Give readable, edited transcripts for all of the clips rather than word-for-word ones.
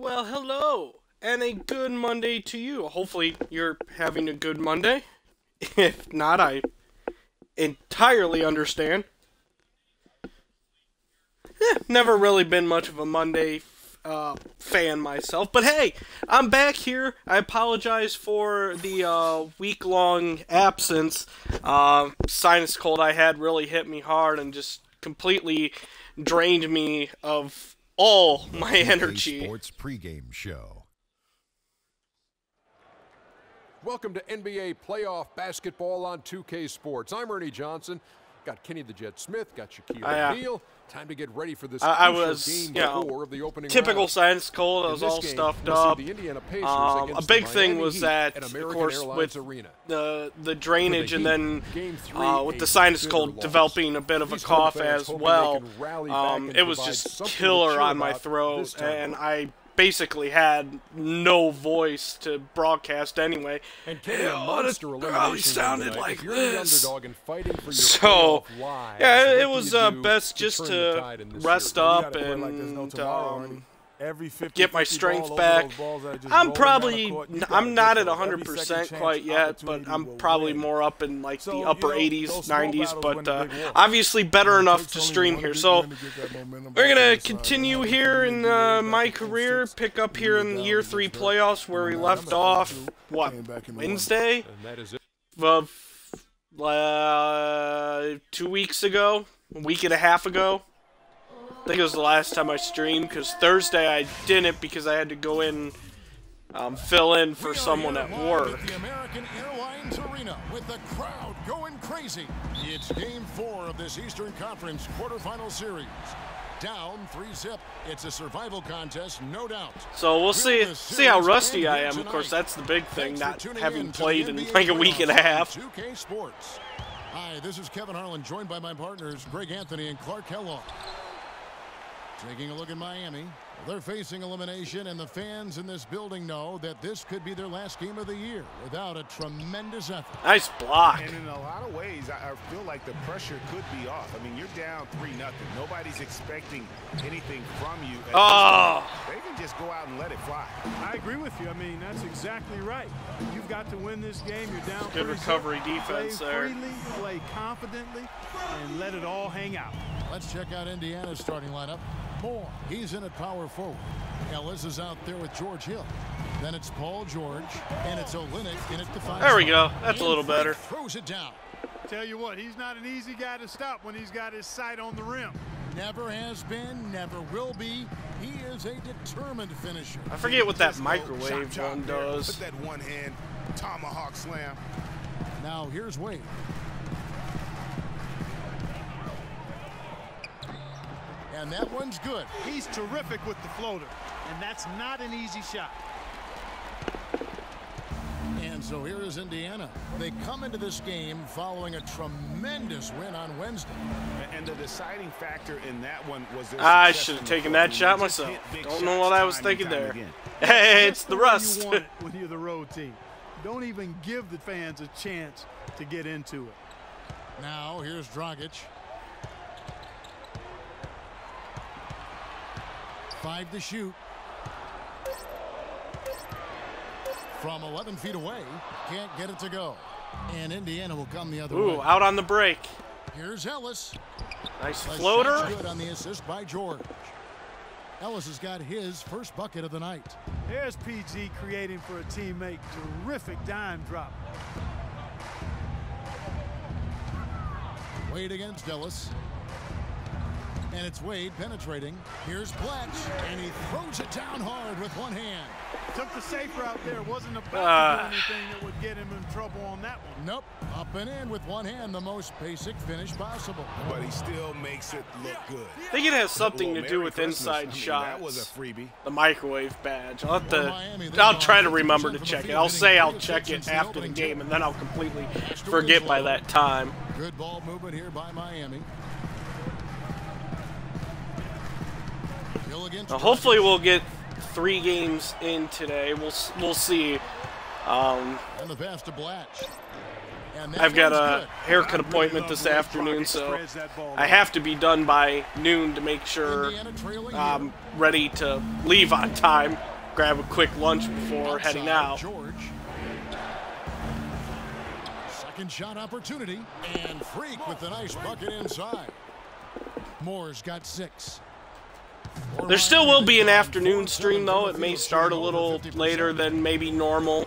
Well, hello, and a good Monday to you. Hopefully, you're having a good Monday. If not, I entirely understand. Never really been much of a Monday fan myself, but hey, I'm back here. I apologize for the week-long absence. Sinus cold I had really hit me hard and just completely drained me of all my energy. Sports pregame show. Welcome to NBA playoff basketball on 2K Sports. I'm Ernie Johnson. Got Kenny the Jet Smith. Got Shaquille O'Neal. Time to get ready for this I was, game four of the opening typical round. sinus cold. I was all game, stuffed up. A big thing was that, of course, with the drainage and then with the sinus cold developing a bit of a cough as well, it was just killer on my throat, and I basically had no voice to broadcast anyway. And it probably sounded like this. So, yeah, it was best just to rest up and get my strength back. I'm not at 100% quite yet, but I'm probably more up in like the upper 80s, 90s, but obviously better enough to stream here. So we're going to continue here in my career, pick up here in the Year 3 playoffs where we left off, what, Wednesday? Of 2 weeks ago, a week and a half ago. I think it was the last time I streamed, because Thursday I didn't because I had to go in fill in for someone at work. The American Airlines Arena with the crowd going crazy. It's Game 4 of this Eastern Conference quarterfinal series. Down 3-zip. It's a survival contest, no doubt. So we'll see how rusty I am. Of course, that's the big thing, not having played in like a week and a half. 2K Sports. Hi, this is Kevin Harlan, joined by my partners Greg Anthony and Clark Kellogg. Taking a look at Miami. They're facing elimination, and the fans in this building know that this could be their last game of the year without a tremendous effort. Nice block. And in a lot of ways, I feel like the pressure could be off. I mean, you're down 3-0. Nobody's expecting anything from you. They can just go out and let it fly. I agree with you. I mean, that's exactly right. You've got to win this game. You're down. Good recovery defense there. Play freely, play confidently, and let it all hang out. Let's check out Indiana's starting lineup. Moore, he's in at power forward. Ellis is out there with George Hill. Then it's Paul George, and it's Olynyk in at the 5. There we go. That's a little better. Throws it down. Tell you what, he's not an easy guy to stop when he's got his sight on the rim. Never has been, never will be. He is a determined finisher. I forget what that microwave one does. Put that one hand tomahawk slam. Now here's Wade. And that one's good. He's terrific with the floater, and that's not an easy shot. And so here is Indiana. They come into this game following a tremendous win on Wednesday. And the deciding factor in that one was their I should have taken that shot myself. Don't know what I was thinking there. Hey, it's the rust. When you're the road team, don't even give the fans a chance to get into it. Now here's Dragic. 5 to shoot. From 11 feet away, can't get it to go. And Indiana will come the other way. Ooh, out on the break. Here's Ellis. Nice floater. Good on the assist by George. Ellis has got his first bucket of the night. There's PG creating for a teammate. Terrific dime drop. Wade against Ellis. And it's Wade penetrating. Here's Blatch, and he throws it down hard with one hand. Took the safe route there. Wasn't about to do anything that would get him in trouble on that one. Nope. Up and in with one hand, the most basic finish possible. But he still makes it look good. I think it has something to do with inside shots. That was a freebie. The microwave badge. I'll try to remember to check it. I'll say I'll check it after the game, and then I'll completely forget by that time. Good ball movement here by Miami. Hopefully we'll get 3 games in today. We'll see. And the pass to Blatch. I've got a haircut appointment this afternoon, so I have to be done by noon to make sure I'm ready to leave on time. Grab a quick lunch before heading out. Second shot opportunity, and Freak with the nice bucket inside. Moore's got 6. There still will be an afternoon stream, though. It may start a little later than maybe normal,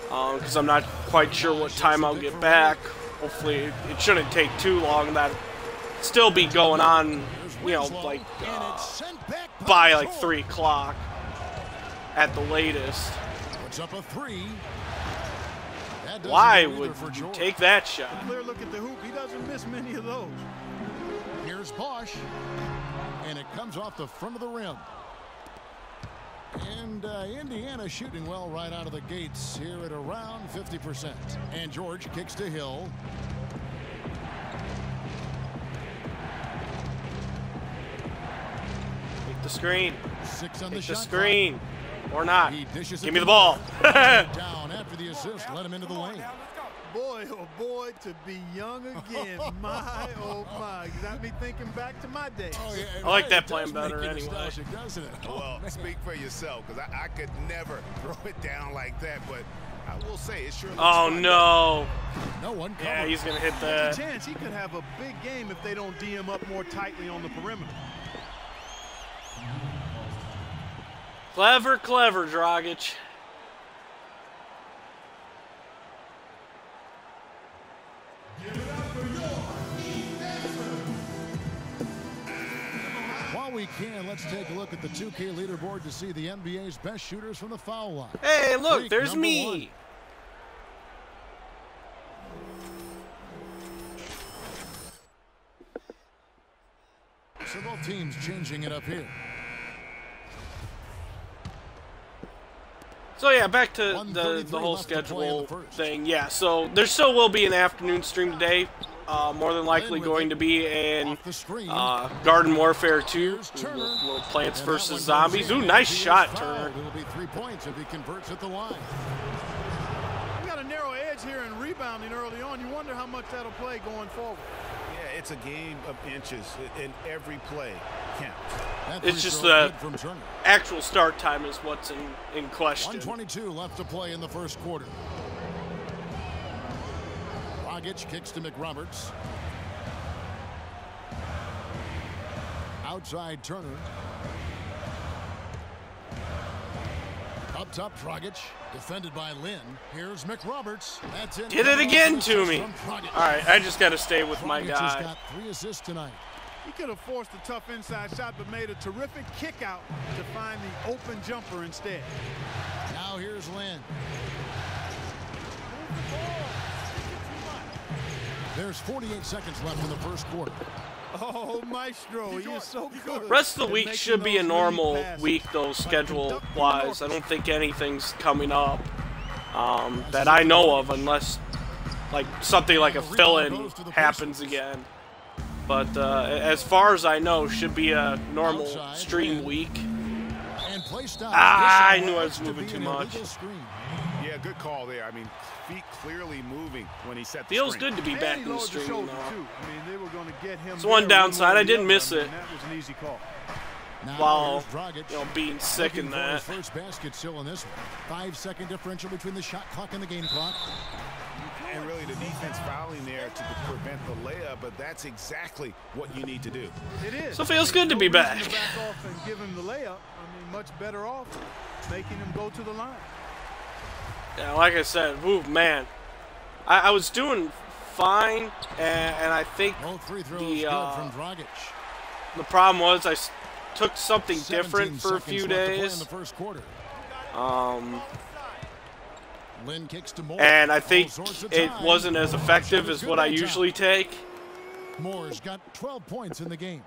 because I'm not quite sure what time I'll get back. Hopefully, it shouldn't take too long. That'll still be going on, you know, like by like 3 o'clock at the latest. Why would you take that shot? Clear look at the hoop. He doesn't miss many of those. Here's Bosch, and it comes off the front of the rim. And Indiana shooting well right out of the gates here at around 50%. And George kicks to Hill. Take the screen. 6 on the Take shot the screen. Or not. Give me the it ball. down after the assist. Let him into the lane. Boy, oh boy, to be young again. My, oh my. Got me thinking back to my days. Oh, yeah, I like that playing better anyway. Doesn't it? Well, speak for yourself, because I could never throw it down like that, but I will say it sure looks fun. No. No one covered. Yeah, he's going to hit There's that. a chance he could have a big game if they don't D him up more tightly on the perimeter. Clever, clever, Dragic. While we can, let's take a look at the 2K leaderboard to see the NBA's best shooters from the foul line. Hey, look, Freak there's me. 1. So both teams changing it up here. So yeah, back to the whole schedule thing. Yeah, so there still will be an afternoon stream today. More than likely going to be in Garden Warfare 2. Little Plants vs. Zombies. Ooh, nice shot, Turner. It'll be 3 points if he converts at the line. We got a narrow edge here in rebounding early on. You wonder how much that'll play going forward. Yeah, it's a game of inches, and every play counts. It's just the actual start time is what's in question. 1:22 left to play in the first quarter. Dragic kicks to McRoberts. Outside Turner. Up top, Dragic. Defended by Lynn. Here's McRoberts. That's it. Did it again to me. All right, I just got to stay with my Dragic has guy. got 3 assists tonight. He could have forced a tough inside shot, but made a terrific kick out to find the open jumper instead. Now here's Lynn. There's 48 seconds left in the first quarter. Oh, Maestro, he is so good. Rest of the week should be a normal week, though, schedule-wise. I don't think anything's coming up that I know of, unless like something like a fill-in happens again. But as far as I know, should be a normal stream week. I knew I was moving too much. Yeah, good call there. I mean, feet clearly moving when he set the Feels screen. good to be back in the stream now. I mean, they were going to get him. It's one downside. I didn't miss it. That was an easy call. While being sick in that. First basket still in this one. 5-second differential between the shot clock and the game clock. And really the defense fouling there to prevent the layup, but that's exactly what you need to do. It is. So it feels good to be back. Back off and give him the layup. I mean, much better off making him go to the line. Yeah, like I said, woo, man, I was doing fine, and I think the problem was I took something different for a few days. And I think it wasn't as effective as what I usually take. Moore's got 12 points in the game.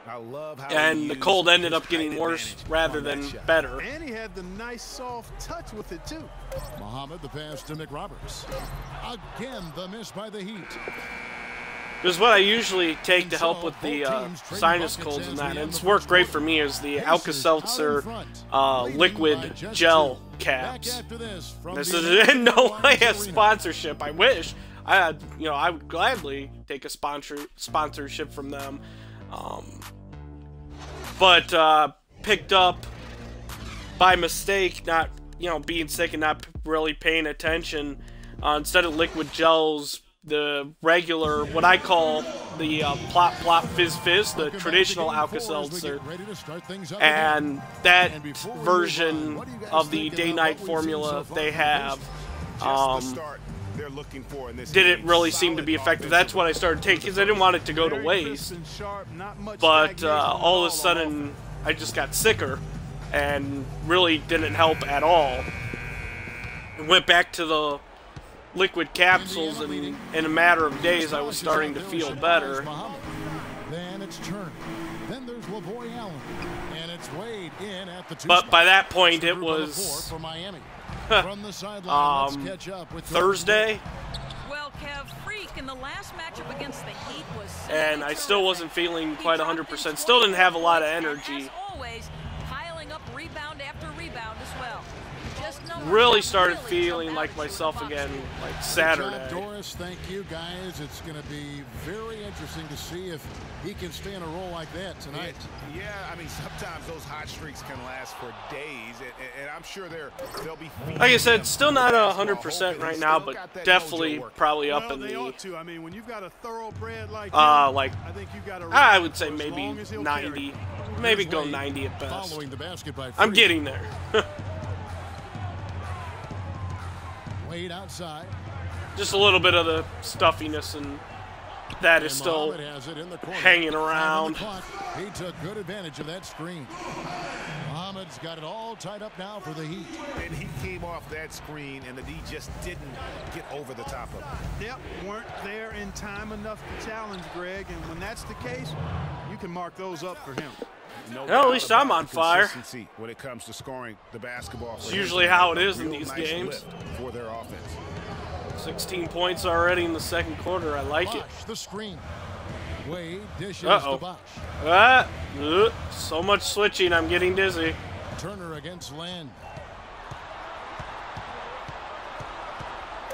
I love how and the cold ended up getting worse rather than better. And he had the nice soft touch with it too. Muhammad, the pass to McRoberts. Again, the miss by the Heat. Because what I usually take to help with the sinus colds and that, and it's worked great for me, is the Alka-Seltzer liquid gel caps. This is in no way a sponsorship. I wish. I would gladly take a sponsorship from them. But picked up by mistake, not, being sick and not really paying attention. Instead of liquid gels, the regular, what I call the Plop Plop Fizz Fizz, the traditional Alka-Seltzer, and that version of the day-night formula they have didn't really seem to be effective. That's what I started taking, because I didn't want it to go to waste. But all of a sudden, I just got sicker, and really didn't help at all. Went back to the liquid capsules, and in a matter of days, I was starting to feel better. Then it's Turner. Then there's LaVoy Allen, and it's Wade in at the but by that point, it was Thursday. Well, Kev, Freak in the last matchup against the Heat was, and I still wasn't feeling quite 100%. Still didn't have a lot of energy. As always, piling up rebound after rebound as well. Really started feeling like myself again, like Saturday. Good job, Doris. Thank you, guys. It's going to be very interesting to see if he can stay in a role like that tonight. Yeah, I mean, sometimes those hot streaks can last for days, and I'm sure they'll be. Like I said, still not 100% right now, but definitely probably up in the. I mean, when you've got a thoroughbred like I think you got I would say maybe 90, maybe go 90 at best. I'm getting there. Wade outside. Just a little bit of the stuffiness, and that is still hanging around. He took good advantage of that screen. Muhammad's got it all tied up now for the Heat. And he came off that screen, and the D just didn't get over the top of it. Yep, weren't there in time enough to challenge Greg, and when that's the case, you can mark those up for him. Well, at least I'm on fire. When it comes to scoring the basketball, it's usually how it is in these games. For their offense. 16 points already in the second quarter. I like it. The screen. Wade dishes to Bosch. So much switching, I'm getting dizzy. Turner against Land.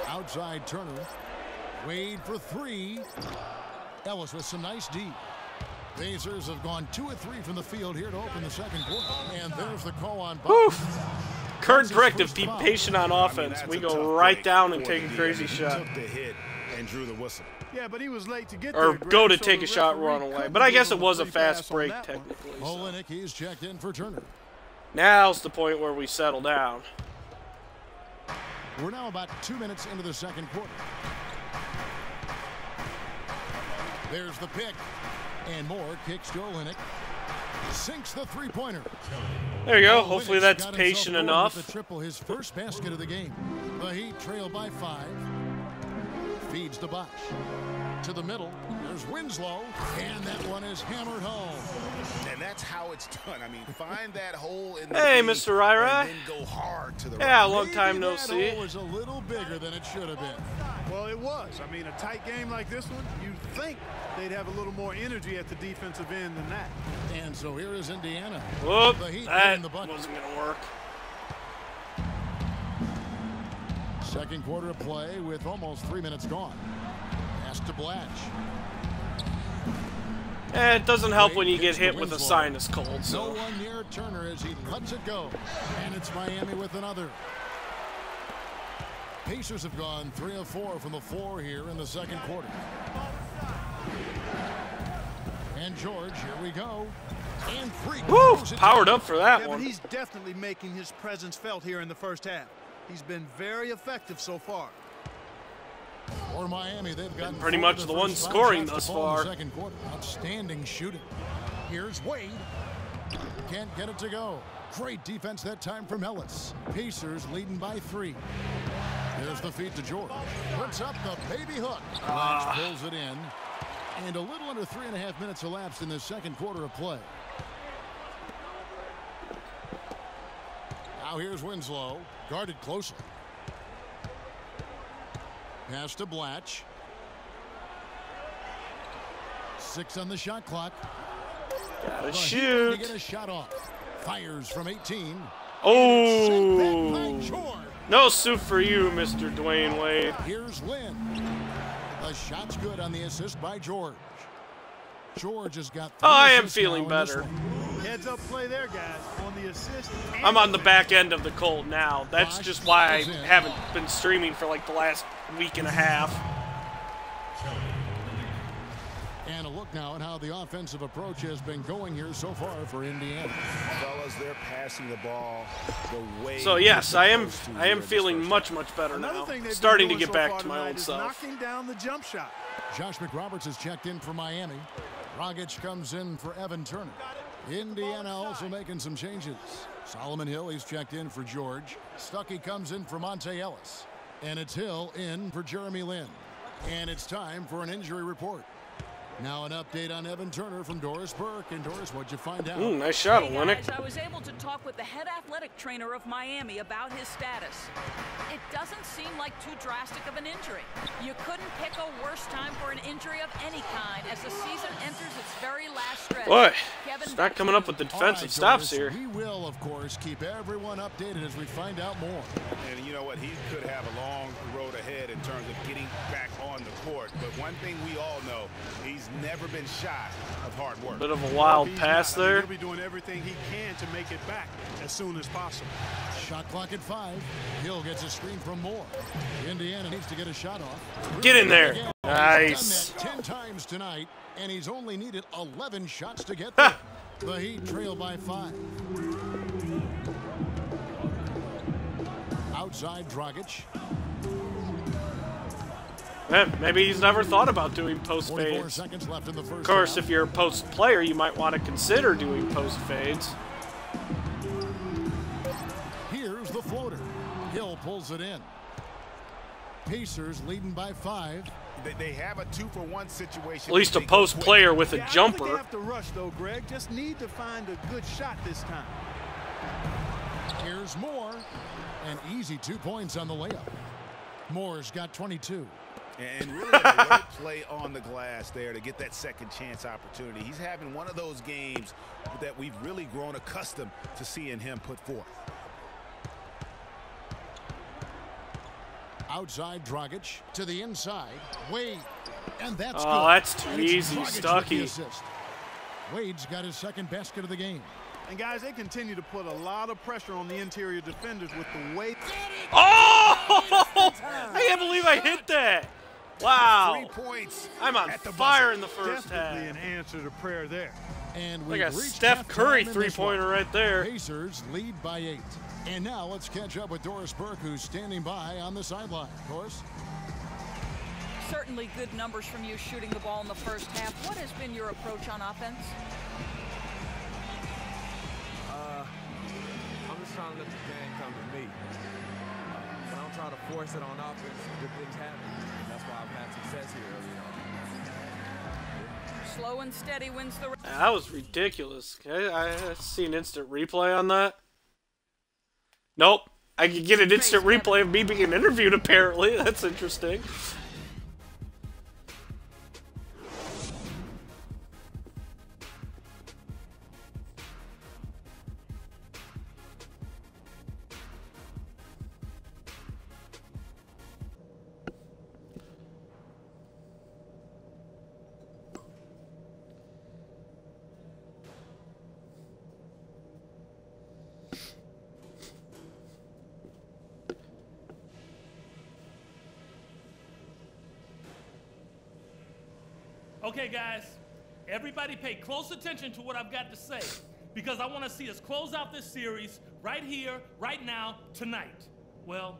Outside Turner. Wade for three. Ellis with some nice D. Pacers have gone 2 of 3 from the field here to open the second quarter. And there's the call on Bosch. Current directive, be patient on offense. We go right down and take a crazy shot. Took the hit and drew the whistle. Yeah, but he was late to get or go to take a shot, run away. But I guess it was a fast break, technically. Olenek, he's checked in for Turner. Now's the point where we settle down. We're now about 2 minutes into the second quarter. There's the pick. And Moore kicks to Olenek. Sinks the three-pointer. There you go. Hopefully that's patient enough. The triple, his first basket of the game. The Heat trail by 5. Feeds to Bosch. To the middle. There's Winslow. And that one is hammered home. And that's how it's done. I mean, find that hole in the Hey, Mr. Ira. And then go hard to the right. Long time no see. That hole was a little bigger than it should have been. Well, it was. I mean, a tight game like this one, you'd think they'd have a little more energy at the defensive end than that. And so here is Indiana. Whoop, that wasn't going to work. Second quarter of play with almost 3 minutes gone. Pass to Blatch. It doesn't help when you get hit with a sinus cold. So. No one near Turner as he lets it go. And it's Miami with another. Pacers have gone 3 of 4 from the floor here in the second quarter. And George, here we go. And Freak. Woo! Powered up for that one. But he's definitely making his presence felt here in the first half. He's been very effective so far. For Miami, they've gotten pretty much the one scoring thus far. Second quarter. Outstanding shooting. Here's Wade. Can't get it to go. Great defense that time from Ellis. Pacers leading by 3. There's the feed to George. Puts up the baby hook. Blatch pulls it in. And a little under 3.5 minutes elapsed in the second quarter of play. Now here's Winslow. Guarded closely. Pass to Blatch. 6 on the shot clock. Gotta shoot. To get a shot off. Fires from 18. Oh. No soup for you, Mr. Dwayne Wade. Here's Lynn. The shot's good on the assist by George. George has got 3 Oh, I am assists feeling now in this better. one. Heads up play there, guys, on the assist. I'm on the back end of the cold now. That's just why I haven't been streaming for like the last week and a half. And a look now at how the offensive approach has been going here so far for Indiana. Fellas, they're passing the ball the way. So yes, I am feeling much better now. Starting to get back to my old self. Knocking down the jump shot. Josh McRoberts has checked in for Miami. Dragic comes in for Evan Turner. Indiana also making some changes. Solomon Hill, he's checked in for George. Stuckey comes in for Monte Ellis. And it's Hill in for Jeremy Lin. And it's time for an injury report. Now an update on Evan Turner from Doris Burke. And Doris, what'd you find out? Nice shot, Olenek. I was able to talk with the head athletic trainer of Miami about his status. It doesn't seem like too drastic of an injury. You couldn't pick a worse time for an injury of any kind as the season enters its very last stretch. Boy, it's not coming up with the defensive stops here. We will, of course, keep everyone updated as we find out more. And you know what? He could have a long road ahead in terms of getting back on the court. But one thing we all know, he's never been shy of hard work. Bit of a wild pass there. He'll be doing everything he can to make it back as soon as possible. Shot clock at 5. Hill gets a screen from Moore. Indiana needs to get a shot off. Get in there. Nice. He's done that 10 times tonight, and he's only needed 11 shots to get there. The Heat trail by 5. Outside Dragic. Maybe he's never thought about doing post 44 fades. seconds left in the first Of course, half. if you're a post player, you might want to consider doing post fades. Here's the floater. Hill pulls it in. Pacers leading by 5. They have a 2-for-1 situation. At least a post player with a Yeah, I don't jumper. think they have to rush, though, Greg. Just need to find a good shot this time. Here's Moore. An easy 2 points on the layup. Moore's got 22. And really a great play on the glass there to get that second chance opportunity. He's having one of those games that we've really grown accustomed to seeing him put forth. Outside Dragic to the inside. Wade. And that's Oh, good. that's too And it's easy, Dragic with the Stuckey. assist. Wade's got his second basket of the game. And, guys, they continue to put a lot of pressure on the interior defenders with the weight. Oh! I can't believe I hit that. Wow. 3 points. I'm on fire in the first half. Definitely an answer to prayer there. And Like we've a reached Steph Curry halftime in this three-pointer one. right there. Pacers lead by 8. And now let's catch up with Doris Burke, who's standing by on the sideline. Doris? Certainly good numbers from you shooting the ball in the first half. What has been your approach on offense? I'm just trying to let the game come to me. But I don't try to force it on offense. Good things happen. And that's why I've had success here early on. Slow and steady wins the race. That was ridiculous. I see an instant replay on that. Nope. I could get an instant replay of me being interviewed, apparently. That's interesting. Okay, guys, everybody pay close attention to what I've got to say, because I want to see us close out this series right here, right now, tonight. Well,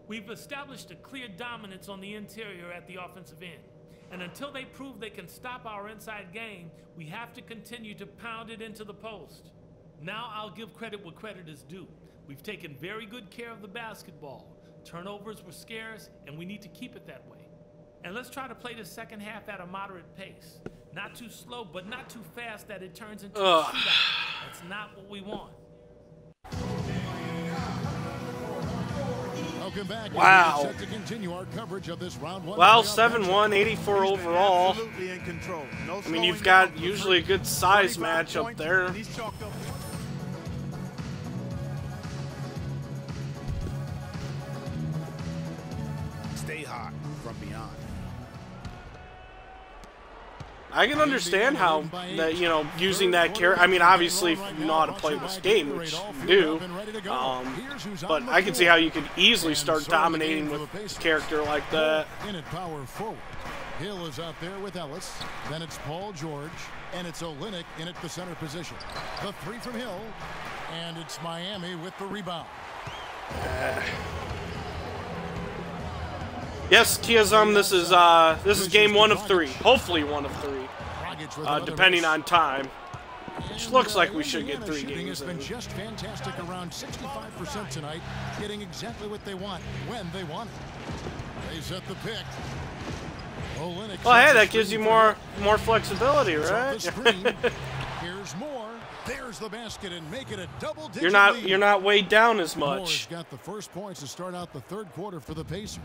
we've established a clear dominance on the interior at the offensive end. And until they prove they can stop our inside game, we have to continue to pound it into the post. Now I'll give credit where credit is due. We've taken very good care of the basketball. Turnovers were scarce, and we need to keep it that way. And let's try to play the second half at a moderate pace. Not too slow, but not too fast that it turns into a shootout. That's not what we want. Welcome back. Wow. Set to continue our coverage of this round 1. Well, 7-1, 84 overall. Absolutely in control. No I mean, you've slowing got down. usually a good size 25 match up points, there. and he's chalked up. Stay hot from beyond. I can understand how that, you know, using that character. I mean, obviously, if you know how to play this game, which you do, but I can see how you could easily start dominating with a character like that. In at power forward. Hill is out there with Ellis. Then it's Paul George, and it's Olynyk in at the center position. The three from Hill, and it's Miami with the rebound. Yes, Kiazum, this is game 1 of 3. Hopefully 1 of 3, depending on time. Which looks like we should get 3 games. Has been just fantastic, around 65% tonight, getting exactly what they want when they want it. They set the pick. Olynyk, well, hey, that gives you more flexibility, right? Here's more. There's the basket and make it a double-digit You're not weighed down as much. Moore's got the first points to start out the third quarter for the Pacers.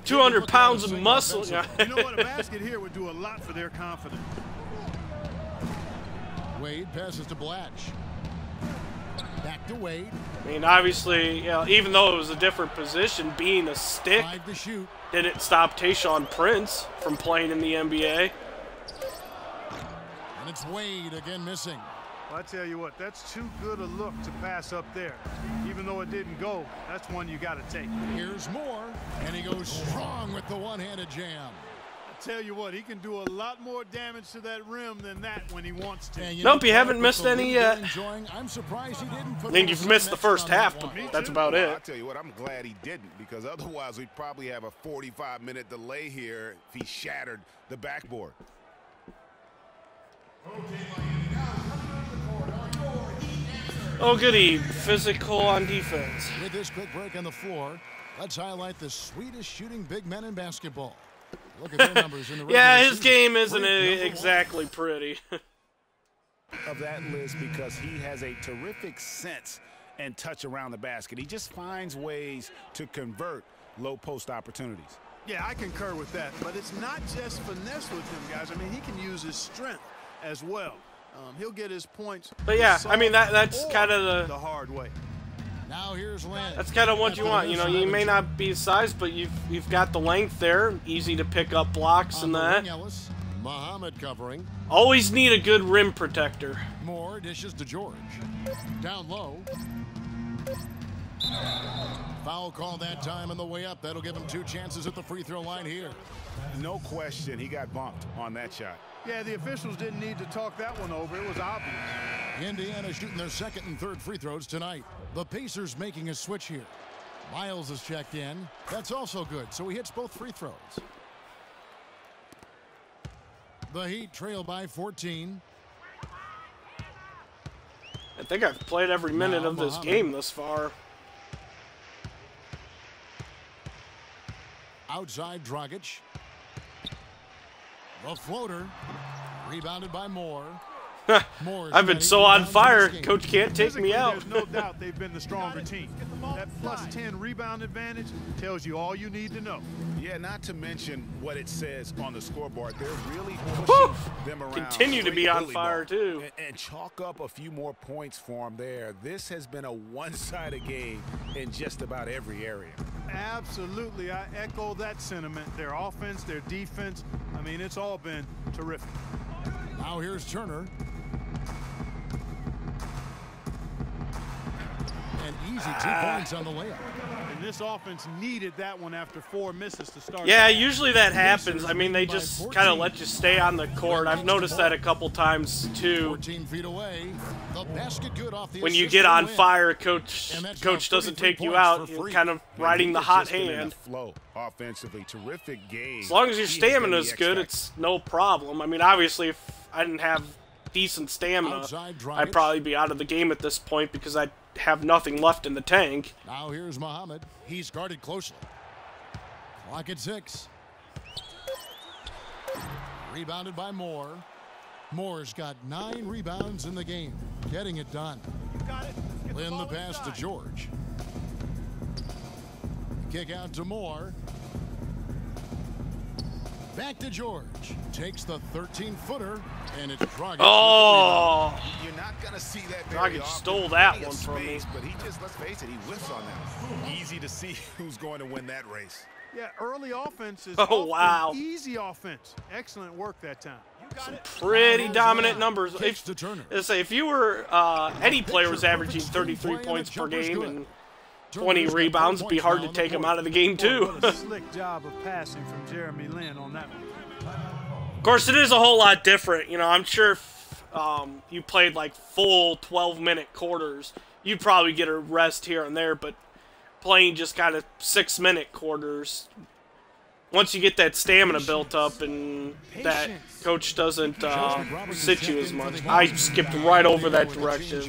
200 pounds of muscle. You know what? A basket here would do a lot for their confidence. Wade passes to Blatch. Back to Wade. I mean, obviously, you know, even though it was a different position, being a stick didn't stop Tayshaun Prince from playing in the NBA. And it's Wade again missing. Well, I tell you what, that's too good a look to pass up there. Even though it didn't go, that's one you got to take. Here's Moore, and he goes strong with the one-handed jam. I tell you what, he can do a lot more damage to that rim than that when he wants to. Nope, you haven't missed any yet. I'm surprised he didn't put I think you've missed the first half, but that's about it. Well, I tell you what, I'm glad he didn't, because otherwise we'd probably have a 45-minute delay here if he shattered the backboard. Oh, goody. Physical on defense. With this quick break on the floor, let's highlight the sweetest shooting big men in basketball. Look at their numbers in the yeah, his game isn't exactly pretty. Of that list, because he has a terrific sense and touch around the basket. He just finds ways to convert low post opportunities. Yeah, I concur with that, but it's not just finesse with him, guys. I mean, he can use his strength as well. He'll get his points. But yeah, I mean that's kind of the hard way. Now here's Lynn. That's kind of what you want. You know, you may not be size, but you've got the length there, easy to pick up blocks and that. Muhammad covering. Always need a good rim protector. Moore dishes to George. Down low. Foul call that time on the way up. That'll give him 2 chances at the free throw line here. No question, he got bumped on that shot. Yeah, the officials didn't need to talk that one over. It was obvious. Indiana shooting their second and third free throws tonight. The Pacers making a switch here. Miles is checked in. That's also good, so he hits both free throws. The Heat trail by 14. I think I've played every minute of this game thus far. Outside Dragic. The floater. Rebounded by Moore. I've been so on fire, Coach can't take me out. There's no doubt they've been the stronger team. That +10 rebound advantage tells you all you need to know. Yeah, not to mention what it says on the scoreboard. They're really pushing them around. Continue to be on fire, too. And chalk up a few more points for them there. This has been a one-sided game in just about every area. Absolutely. I echo that sentiment. Their offense, their defense, I mean, it's all been terrific. Now here's Turner. An easy 2 points on the layup. And this offense needed that one after 4 misses to start. Yeah, usually that happens. I mean, they just kind of let you stay on the court. I've noticed that a couple times, too. 14 feet away. The basket good off the when you get on fire, coach doesn't take you out. You're kind of riding the hot hand. Flow offensively, terrific game. As long as your stamina's good, it's no problem. I mean, obviously, if I didn't have decent stamina, I'd probably be out of the game at this point because I'd have nothing left in the tank. Now here's Muhammad. He's guarded closely. Clock at 6. Rebounded by Moore. Moore's got 9 rebounds in the game. Getting it done. Lynn the pass to George. Kick out to Moore. Back to George. Takes the 13-footer, and it's Dragic. Oh! You're not going to see that very Dragic often. stole that one from me. But he just, let's face it, he whiffs on that. Easy to see who's going to win that race. Yeah, early offense is wow. easy offense. Excellent work that time. Some pretty dominant numbers. If you were any player was averaging 33 points per game and 20 rebounds, it'd be hard to take him out of the game too. What a slick job of passing from Jeremy Lin on that one. Of course, it is a whole lot different. You know, I'm sure if you played like full 12-minute quarters, you'd probably get a rest here and there, but playing just kind of 6-minute quarters, once you get that stamina built up and that coach doesn't sit you as much. I skipped right over that direction.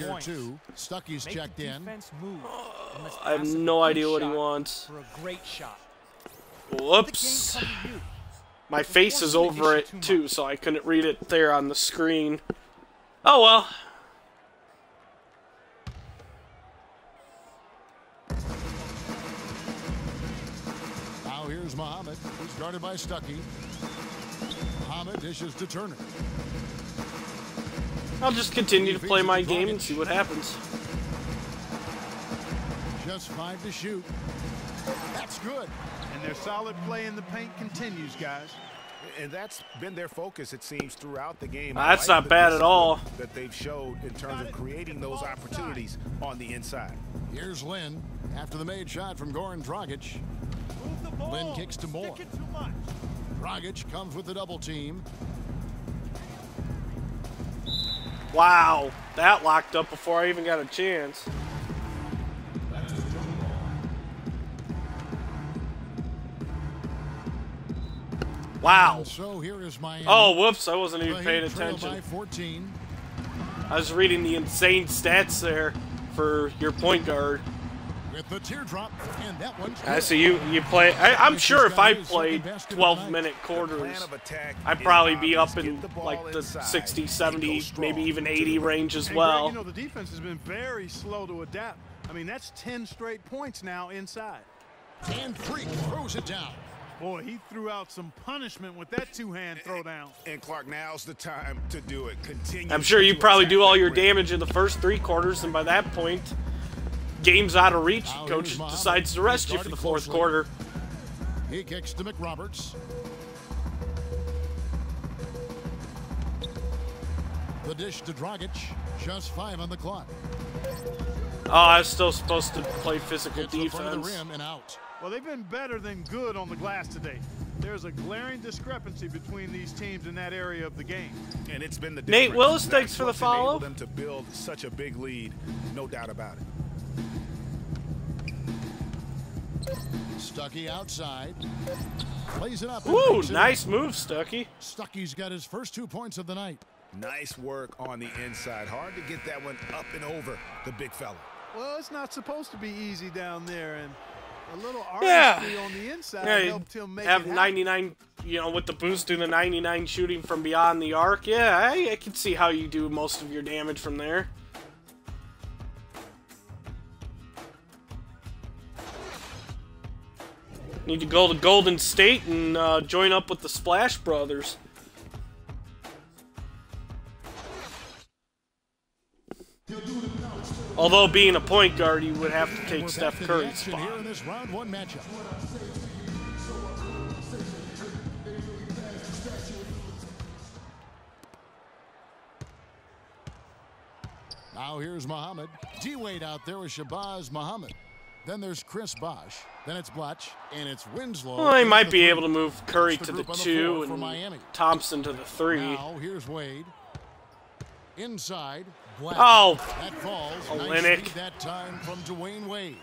Stuckey's checked in. I have no idea what he wants. Whoops. My face is over it too, so I couldn't read it there on the screen. Oh well. Now here's Muhammad, who's guarded by Stuckey. Muhammad dishes to Turner. I'll just continue to play my game and see what happens. Just 5 to shoot. That's good. And their solid play in the paint continues, guys. And that's been their focus, it seems, throughout the game. That's not bad at all. That they've showed in terms of creating those opportunities on the inside. Here's Lin after the made shot from Goran Dragic. Lin kicks to Moore. Dragic comes with the double team. Wow, that locked up before I even got a chance. Wow. So here is Miami. Oh, whoops, I wasn't even paying attention. By 14. I was reading the insane stats there for your point guard. With the teardrop, and that one's I see you play. I'm sure if I played 12-minute quarters, I'd probably be up in like the 60, 70, maybe even 80 range as well. Greg, you know, the defense has been very slow to adapt. I mean, that's 10 straight points now inside. And Freak throws it down. Boy, he threw out some punishment with that two-hand throwdown. And Clark, now's the time to do it. Continue. I'm sure you probably do all your damage in the first 3 quarters, and by that point, game's out of reach. Coach decides to rest you for the 4th quarter. He kicks to McRoberts. The dish to Dragic. Just 5 on the clock. Oh, I was still supposed to play physical defense. The rim and out. Well, they've been better than good on the glass today. There's a glaring discrepancy between these teams in that area of the game. And it's been the Nate Willis, thanks for the follow. Them to build such a big lead, no doubt about it. Stuckey outside. Plays it up. Ooh, nice move, Stuckey. Stuckey's got his first 2 points of the night. Nice work on the inside. Hard to get that one up and over the big fella. Well, it's not supposed to be easy down there, and a little artistry on the inside helped him make have it 99, you know, with the boost to the 99 shooting from beyond the arc. Yeah, I can see how you do most of your damage from there. Need to go to Golden State and join up with the Splash Brothers. Although being a point guard, you would have to take Steph Curry's spot. Here in this round 1 matchup. Now here's Muhammad. D-Wade out there with Shabazz Muhammad. Then there's Chris Bosh. Then it's Blatch, and it's Winslow. Well, he might be able to move Curry to the 2 and Thompson to the 3. Now here's Wade. Inside. Black. Oh, that falls. Olynyk. Nice that time from Dwayne Wade.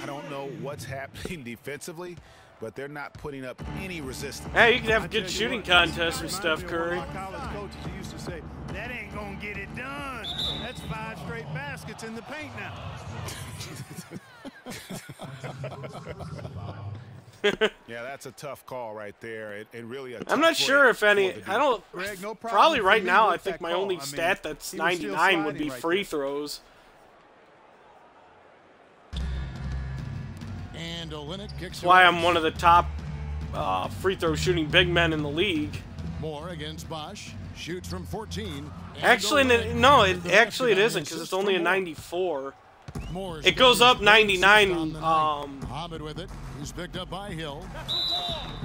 I don't know what's happening defensively, but they're not putting up any resistance. Hey, you can have a good shooting contest with Steph Curry. My college coaches used to say, that ain't gonna get it done. That's 5 straight baskets in the paint now. Yeah, that's a tough call right there, and really a tough I'm not sure if any. I don't. Greg, no probably right now, I think that my call. only stat that's 99 would be free throws. And Olynyk kicks. That's why I'm one of the top free throw shooting big men in the league. Moore against Bosh. Shoots from 14. Actually, no, it isn't because it's only a 94. It goes up 99 Mohammed with it. He's picked up by Hill.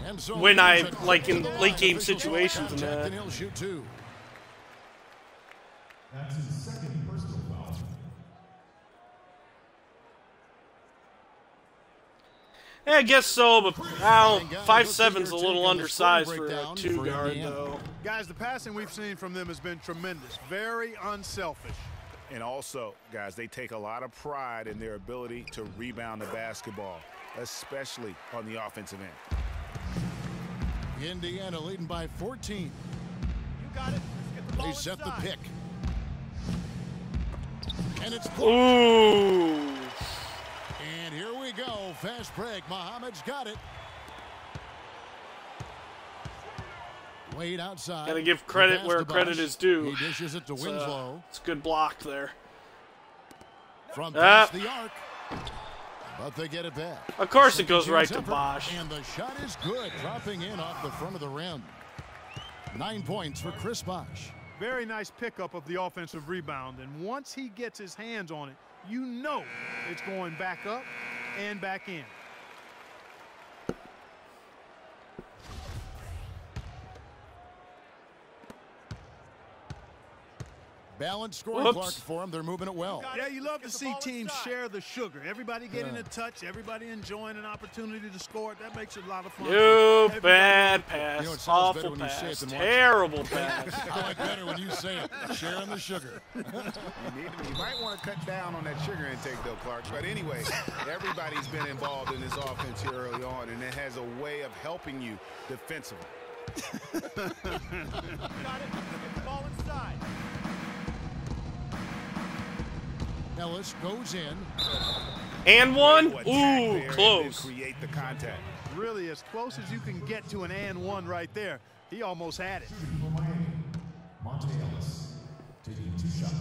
And so when I like in late game situations and that. He'll shoot 2. That's his second personal foul. Yeah, I guess so, but 5'7's a little undersized for a 2 guard, though. Guys, the passing we've seen from them has been tremendous. Very unselfish. And also, guys, they take a lot of pride in their ability to rebound the basketball, especially on the offensive end. Indiana leading by 14. You got it. Let's get the ball They set the pick. And it's blocked. Ooh. And here we go. Fast break. Mohammed's got it. Wade outside. Gotta give credit where credit is due. He dishes it to Winslow. It's a good block there. From past the arc. But they get it back. Of course it goes right to Bosch. And the shot is good. Dropping in off the front of the rim. 9 points for Chris Bosch. Very nice pickup of the offensive rebound. And once he gets his hands on it, you know it's going back up and back in. Balanced scoring clock for them. They're moving it well. Yeah, you love to see teams share the sugar. Everybody getting a touch, everybody enjoying an opportunity to score. That makes it a lot of fun. You bad pass. You know, awful pass. Terrible pass. I like better when you say it. Sharing the sugar. You might want to cut down on that sugar intake, though, Clark. But anyway, everybody's been involved in this offense here early on, and it has a way of helping you defensively. Got it. Get the ball inside. Ellis goes in. And one. Ooh, close. Create the contact. Really as close as you can get to an and one right there. He almost had it. Monte Ellis taking 2 shots.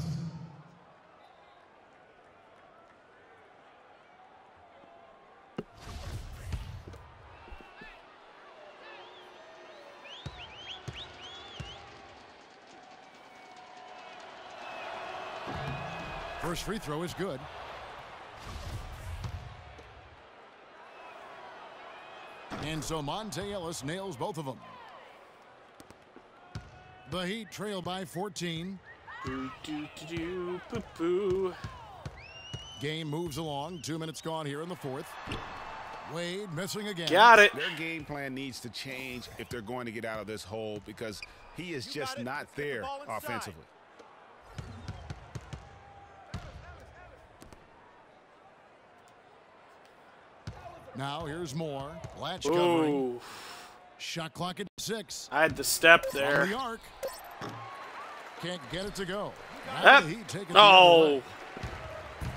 First free throw is good. And so Monte Ellis nails both of them. The Heat trail by 14. Game moves along. 2 minutes gone here in the fourth. Wade missing again. Got it. Their game plan needs to change if they're going to get out of this hole because he is just not there offensively. Now here's more. Latch covering. Shot clock at 6. I had to step there. On the arc. Can't get it to go. Oh.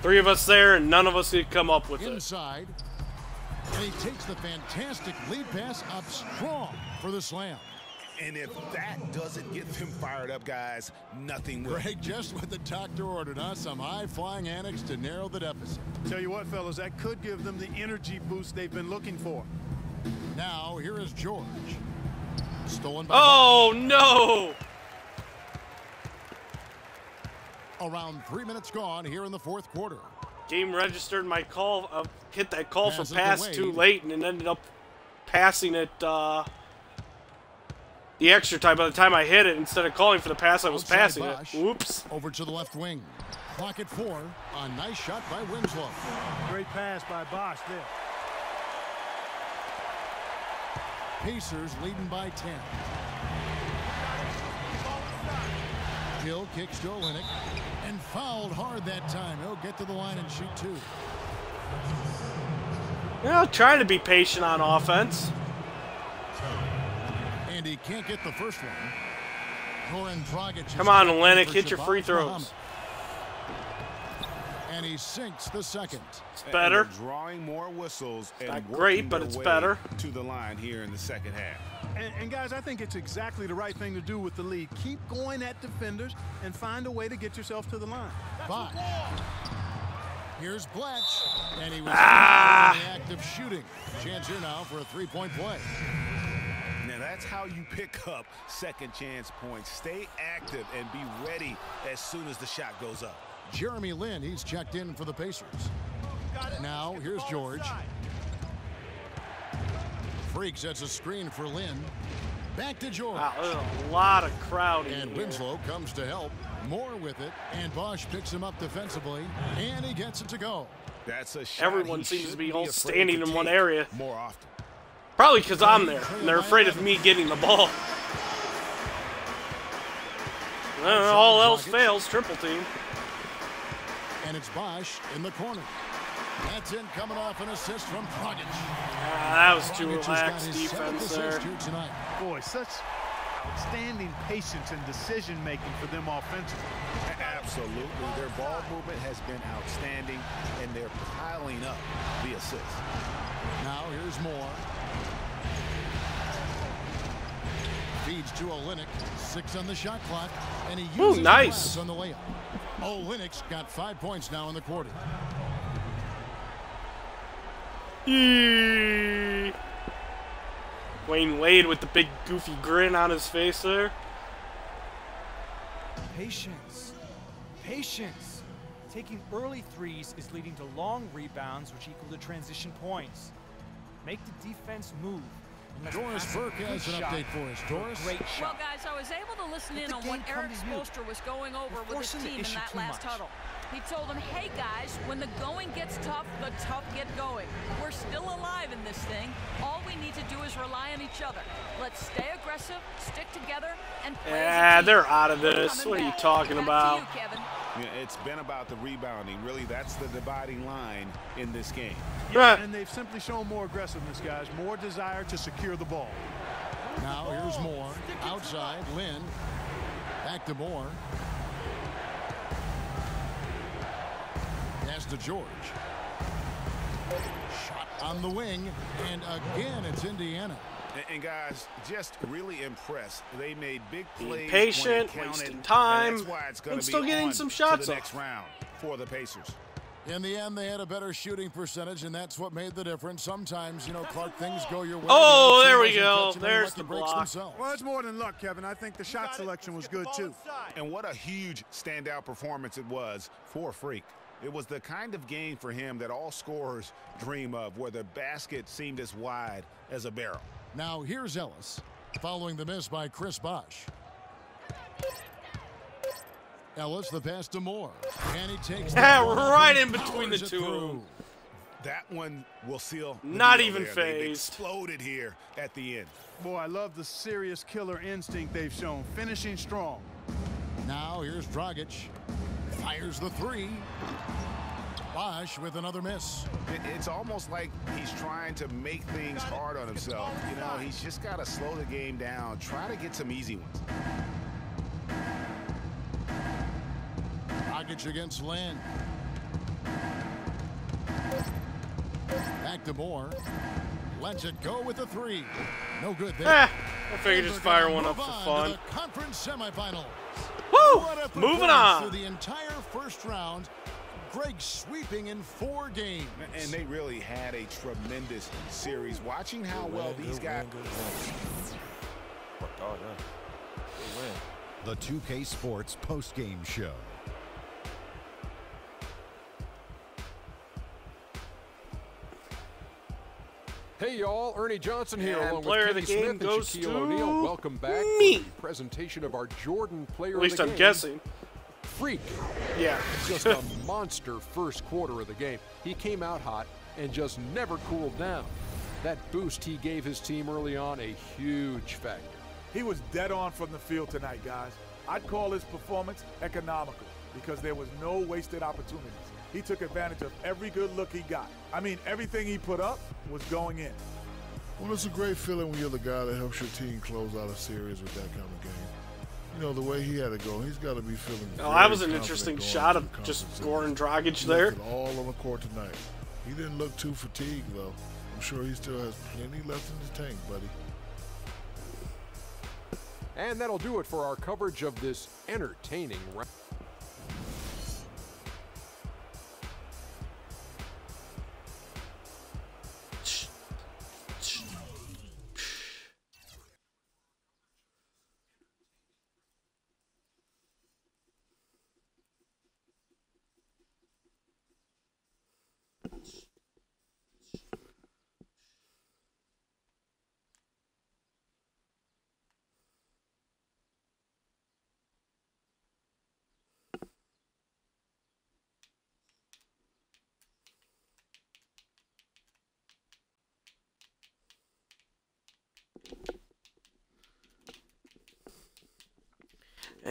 3 of us there, and none of us could come up with Inside. And he takes the fantastic lead pass up strong for the slam. And if that doesn't get them fired up, guys, nothing will. Greg, just what the doctor ordered, huh? Some high-flying antics to narrow the deficit. Tell you what, fellas, that could give them the energy boost they've been looking for. Now, here is George. Stolen by Bosch. No! Around 3 minutes gone here in the fourth quarter. Game registered my call. Hit that call for pass too late, and it ended up passing it the extra time. By the time I hit it, instead of calling for the pass, I was passing it. Whoops. Over to the left wing. Clock at 4. A nice shot by Winslow. Great pass by Bosch there. Pacers leading by 10. Hill kicks to Olynyk and fouled hard that time. He'll get to the line and shoot 2. Yeah, trying to be patient on offense. And he can't get the first one. Goran Dragic. Come on, Olynyk, hit your free throws. And he sinks the second. It's better. Drawing more whistles. It's not great, but it's better. To the line here in the second half. And guys, I think it's exactly the right thing to do with the lead. Keep going at defenders and find a way to get yourself to the line. Bye. Here's Blatch, and he was in the act of shooting. Chance here now for a three-point play. Now that's how you pick up second chance points. Stay active and be ready as soon as the shot goes up. Jeremy Lin, he's checked in for the Pacers. Now, here's George. Freak sets a screen for Lin. Back to George. Wow, there's a lot of crowding. And Winslow comes to help. Moore with it. And Bosch picks him up defensively. And he gets it to go. That's a shot. Everyone seems to be all standing in one area. More often. Probably because I'm there, and they're afraid of me getting the ball. All else fails, triple team. And it's Bosch in the corner. That's in, coming off an assist from Dragic. That was too relaxed defense there. Boy, such outstanding patience and decision-making for them offensively. Absolutely. Their ball movement has been outstanding, and they're piling up the assists. Now here's Moore. Feeds to Olynyk. 6 on the shot clock. And he uses nice on the layup. Olynyk's got 5 points now in the quarter. Wayne Wade with the big goofy grin on his face there. Patience. Patience. Taking early threes is leading to long rebounds, which equal to transition points. Make the defense move. Doris Burke has an update for us. Doris? Great shot. Well, guys, I was able to listen in on what Eric Spoelstra was going over with his team in that last huddle. He told them, hey, guys, when the going gets tough, the tough get going. We're still alive in this thing. All we need to do is rely on each other. Let's stay aggressive, stick together, and play as a team. They're out of this. What are you talking about? Back to you, Kevin. Yeah, it's been about the rebounding. Really, that's the dividing line in this game. Yeah, and they've simply shown more aggressiveness, guys. More desire to secure the ball. Now here's Moore. Outside, Lin. Back to Moore. Pass to George. Shot on the wing. And again, it's Indiana. And guys, just really impressed. They made big plays. Being patient, wasting time, and still getting some shots off. Next round for the Pacers. In the end, they had a better shooting percentage, and that's what made the difference. Sometimes, you know, Clark, things go your way. Oh, there we go. There's the block. Well, it's more than luck, Kevin. I think the shot selection was good, too. And what a huge standout performance it was for Freak. It was the kind of game for him that all scorers dream of, where the basket seemed as wide as a barrel. Now here's Ellis, following the miss by Chris Bosh. Ellis, the pass to Moore, and he takes right in between the two. That one will seal. Not even phased. They exploded here at the end. Boy, I love the serious killer instinct they've shown, finishing strong. Now here's Dragic, fires the three. Bosh with another miss. It's almost like he's trying to make things hard on himself. You know, he's just got to slow the game down, try to get some easy ones. Dragic against Lin. Back to Moore. Lets it go with the three. No good there. I figured just fire one up for fun. Conference semifinals. Woo! Moving on. Through the entire first round. Greg sweeping in 4 games. And they really had a tremendous series. Watching how well these guys... The 2K Sports post-game show. Hey y'all, Ernie Johnson here, and along player with of the Kenny game Smith goes and to Shaquille O'Neal. Welcome back me. for the presentation of our Jordan player At least of the I'm game. guessing. Freak. Yeah. Just a monster first quarter of the game. He came out hot and just never cooled down. That boost he gave his team early on, a huge factor. He was dead on from the field tonight, guys. I'd call his performance economical because there was no wasted opportunities. He took advantage of every good look he got. I mean, everything he put up was going in. Well, it's a great feeling when you're the guy that helps your team close out a series with that kind of game. You know, the way he had to go, he's got to be feeling that was an interesting shot of just Goran Dragic there. All on the court tonight. He didn't look too fatigued, though. I'm sure he still has plenty left in his tank, buddy. And that'll do it for our coverage of this entertaining round.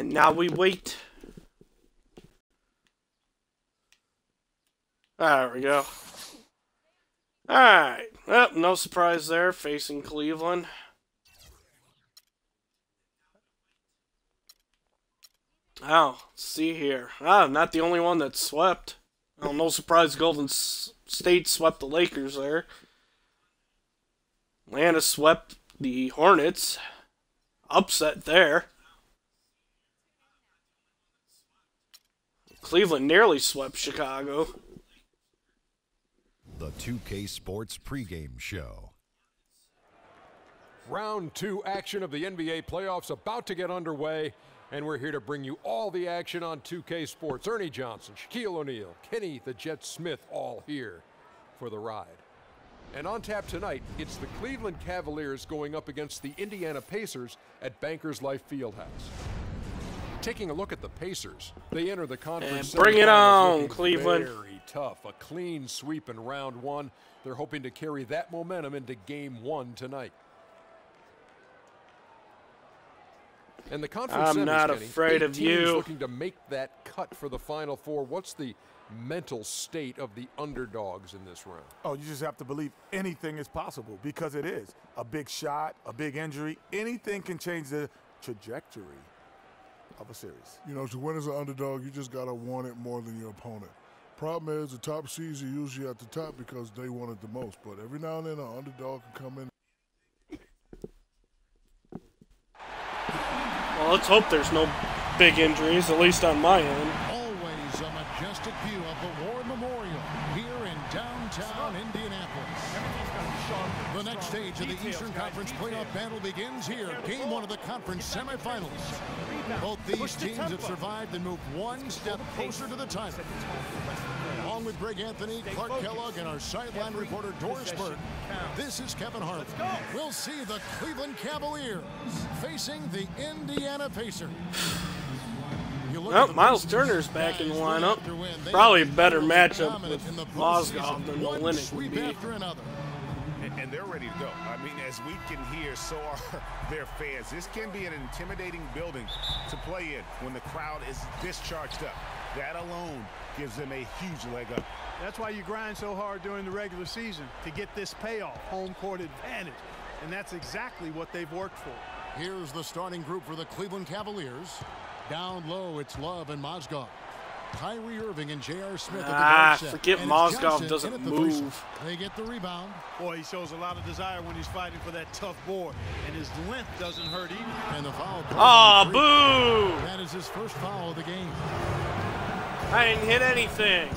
And now we wait. There we go. Alright. Well, no surprise there, facing Cleveland. Oh, let's see here. Not the only one that swept. Oh, no surprise Golden State swept the Lakers there. Atlanta swept the Hornets. Upset there. Cleveland nearly swept Chicago. The 2K Sports pregame show. Round 2 action of the NBA playoffs about to get underway, and we're here to bring you all the action on 2K Sports. Ernie Johnson, Shaquille O'Neal, Kenny the Jet Smith, all here for the ride. And on tap tonight, it's the Cleveland Cavaliers going up against the Indiana Pacers at Bankers Life Fieldhouse. Taking a look at the Pacers, they enter the conference. And bring it on, Cleveland. Very tough. A clean sweep in round 1. They're hoping to carry that momentum into game 1 tonight. And the conference I'm not afraid of you. Looking to make that cut for the Final Four. What's the mental state of the underdogs in this round? Oh, you just have to believe anything is possible, because it is. A big shot, a big injury, anything can change the trajectory of a series. You know, to win as an underdog, you just got to want it more than your opponent. Problem is, the top seeds are usually at the top because they want it the most. But every now and then, an underdog can come in. Well, let's hope there's no big injuries, at least on my end. Always a majestic view of the War Memorial here in downtown Indianapolis. The next stage of the Eastern Conference playoff battle begins here. Game 1 of the conference semifinals. Both these teams have survived and moved one step closer to the title. Along with Greg Anthony, Clark Kellogg, and our sideline reporter Doris Burke, this is Kevin Harlan. We'll see the Cleveland Cavaliers facing the Indiana Pacers. Well, Miles Turner's back in the lineup. Probably a better matchup with Mozgov than Olynyk would be. And they're ready to go. I mean, as we can hear, so are their fans. This can be an intimidating building to play in when the crowd is this charged up. That alone gives them a huge leg up. That's why you grind so hard during the regular season, to get this payoff, home court advantage. And that's exactly what they've worked for. Here's the starting group for the Cleveland Cavaliers. Down low, it's Love and Mozgov. Kyrie Irving and J.R. Smith at the guard set. Forget Mozgov doesn't move. They get the rebound. Boy, he shows a lot of desire when he's fighting for that tough board, and his length doesn't hurt either. And the foul. Boo! That is his first foul of the game. I didn't hit anything.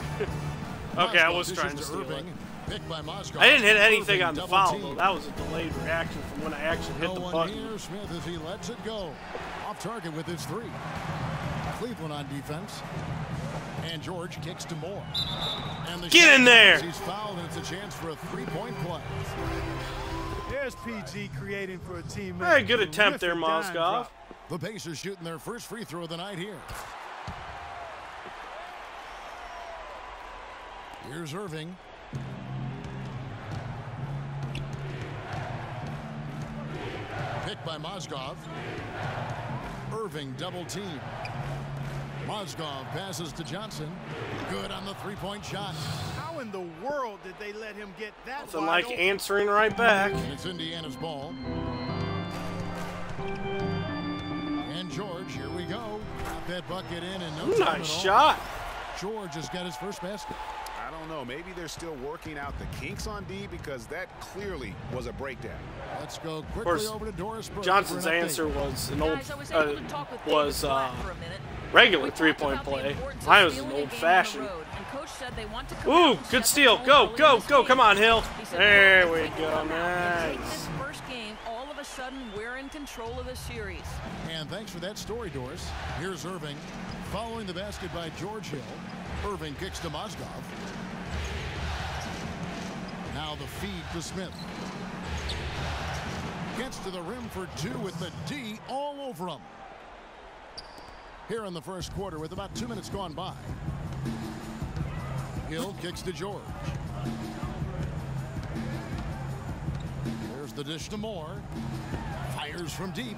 Okay, I was trying to steal it. Picked by Mozgov. I didn't hit anything on the foul, though. That was a delayed reaction from when I actually hit the button. Here, Smith, as he lets it go. Off target with his 3. Cleveland on defense. And George kicks to Moore. And the Get in there! He's fouled, and it's a chance for a 3-point play. There's PG creating for a team. Hey, good attempt there, Mozgov. The Pacers shooting their first free throw of the night here. Here's Irving. Picked by Mozgov. Irving double team. Mozgov passes to Johnson. Good on the 3-point shot. How in the world did they let him get that? Nothing like answering right back. And it's Indiana's ball. And George, here we go. Got that bucket in and no time nice shot. George has got his first basket. I don't know. Maybe they're still working out the kinks on D, because that clearly was a breakdown. Let's go quickly over to Doris Burke. Johnson's answer was an regular 3-point play. Mine was an old-fashioned. Ooh, good steal. Go, go, go. Come on, Hill. There we go. Nice. First game, all of a sudden, we're in control of the series. And thanks for that story, Doris. Here's Irving. Following the basket by George Hill. Irving kicks to Mozgov. Now the feed to Smith. Gets to the rim for 2 with the D all over him. Here in the first quarter with about 2 minutes gone by. Hill kicks to George. There's the dish to Moore. Fires from deep.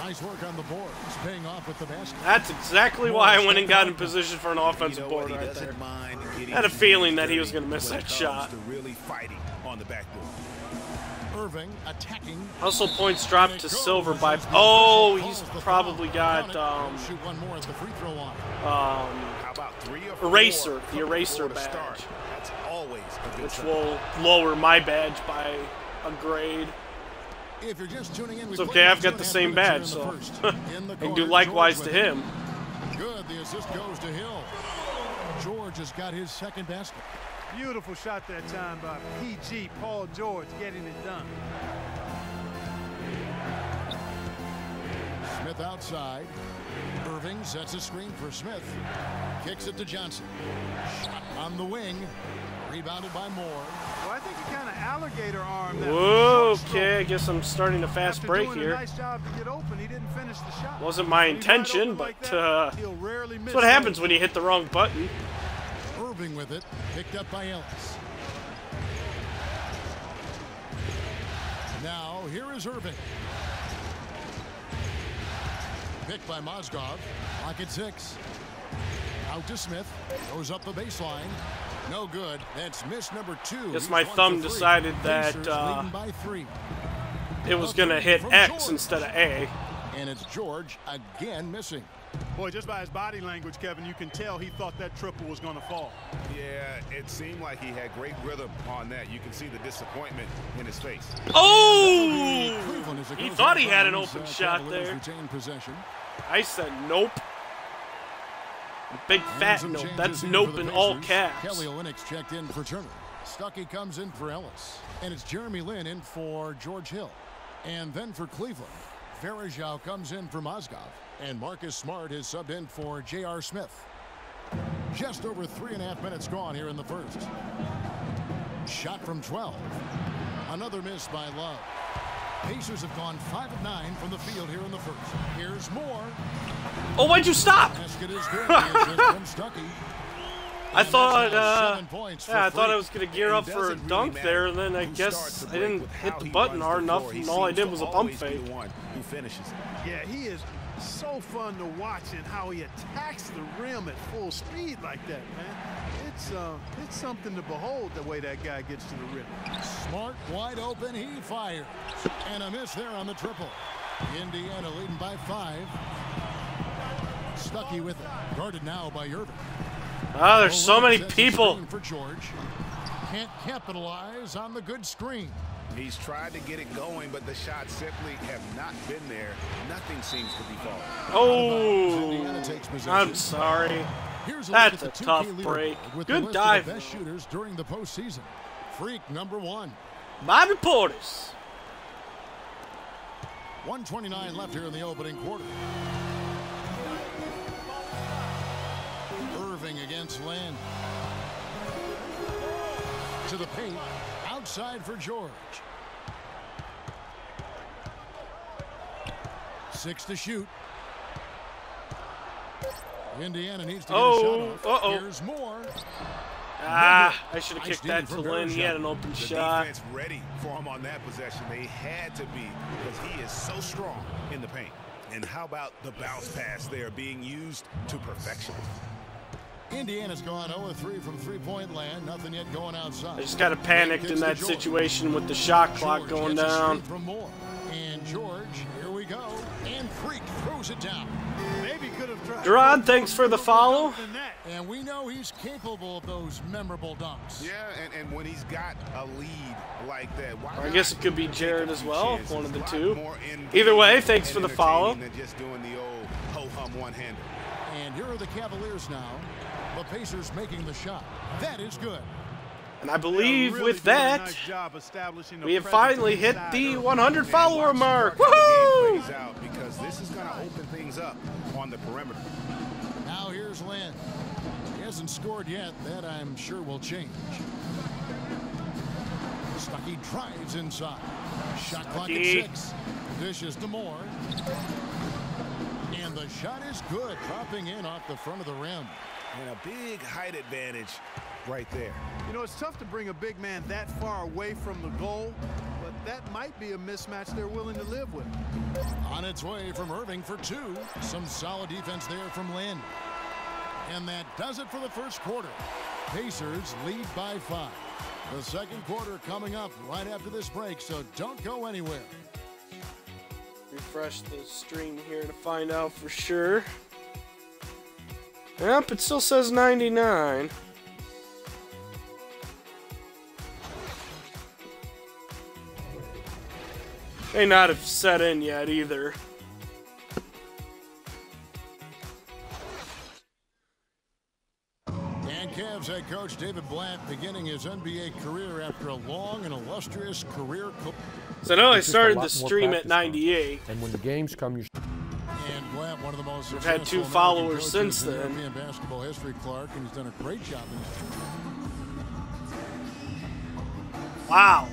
Nice work on the board. He's paying off with the basket. That's exactly why I went and got in position for an offensive board right there. I had a feeling that he was going to miss that shot. Really fighting on the backboard. Irving attacking. Also, points dropped to Silver by. Oh, he's probably got shoot one more at the free throw line. How about 3 or 4? Eraser, the eraser badge, That's always a good which sign. will lower my badge by a grade. If you're just tuning in, it's okay, I've got the same badge, so I can do likewise to him. Good, the assist goes to Hill. George has got his second basket. Beautiful shot that time by PG, Paul George, getting it done. Smith outside. Irving sets a screen for Smith. Kicks it to Johnson. Shot on the wing. Rebounded by Moore. Well, I think he kind of alligator armed that. Whoa, okay, I guess I'm starting a fast break here. Nice job to get open, he didn't finish the shot. Wasn't my intention, but that's what happens when you hit the wrong button. Irving with it, picked up by Ellis. Now, here is Irving. Picked by Mozgov. Lock at 6. Out to Smith. Goes up the baseline. No good. That's miss number 2. Guess my thumb decided that it was going to hit X instead of A. And it's George again missing. Boy, just by his body language, Kevin, you can tell he thought that triple was going to fall. Yeah, it seemed like he had great rhythm on that. You can see the disappointment in his face. Oh! He thought he had an open shot there. I said nope. Big fat nope. That's nope in all caps. Kelly Olynyk checked in for Turner. Stuckey comes in for Ellis. And it's Jeremy Lin in for George Hill. And then for Cleveland, Varejao comes in for Mozgov. And Marcus Smart is subbed in for J.R. Smith. Just over 3.5 minutes gone here in the first. Shot from 12. Another miss by Love. Pacers have gone 5 of 9 from the field here in the first. Here's Moore. Oh, why'd you stop? Basket is good. From Stuckey. I thought, I thought I was going to gear up for a dunk there, and then I guess I didn't hit the button hard enough, and all I did was a pump fake. Yeah, he is so fun to watch and how he attacks the rim at full speed like that, man. It's something to behold the way that guy gets to the rim. Smart wide open, he fires. And a miss there on the triple. Indiana leading by 5. Stuckey with it. Guarded now by Irving. Ah, there's so many people. For George. Can't capitalize on the good screen. He's tried to get it going, but the shots simply have not been there. Nothing seems to be falling. Oh, I'm sorry. That's a tough break. Good dive. Best shooters during the postseason. Freak number 1. Bobby Portis. 1:29 left here in the opening quarter. Irving against Lin. To the paint. Outside for George. 6 to shoot. Indiana needs to get a shot off. Here's Moore. Ah, I should have kicked that to Lin. He had an open shot. Defense ready for him on that possession. They had to be, because he is so strong in the paint. And how about the bounce pass there being used to perfection? Indiana's gone 0-3 from three-point land. Nothing yet going outside. I just got panicked in that situation with the shot clock going down. And George, here we go. And Freak throws it down. Maybe could have tried. Gerard, thanks for the follow. And we know he's capable of those memorable dunks. Yeah, and when he's got a lead like that, I guess it could be Jared as well, one of the two. Either way, thanks for the follow. Just doing the old ho-hum one-hander. And here are the Cavaliers now. The Pacers making the shot. That is good. And I believe with that, we have finally hit the 100 follower mark. Woohoo! Because this is going to open things up on the perimeter. Now here's Lin. He hasn't scored yet. That I'm sure will change. Stuckey drives inside. Shot clock at 6. Dishes to Moore. And the shot is good. Dropping in off the front of the rim. And a big height advantage right there. You know, it's tough to bring a big man that far away from the goal, but that might be a mismatch they're willing to live with. On its way from Irving for 2. Some solid defense there from Lynn. And that does it for the first quarter. Pacers lead by 5. The second quarter coming up right after this break, so don't go anywhere. Refresh the stream here to find out for sure. Yep, it still says 99. May not have set in yet either. And Cavs head coach David Blatt beginning his NBA career after a long and illustrious career. So I know I started the stream at 98. And when the games come, you. And Blatt, one of the most We've had 2 followers since then. European basketball history, Clark, and he's done a great job in his. Wow.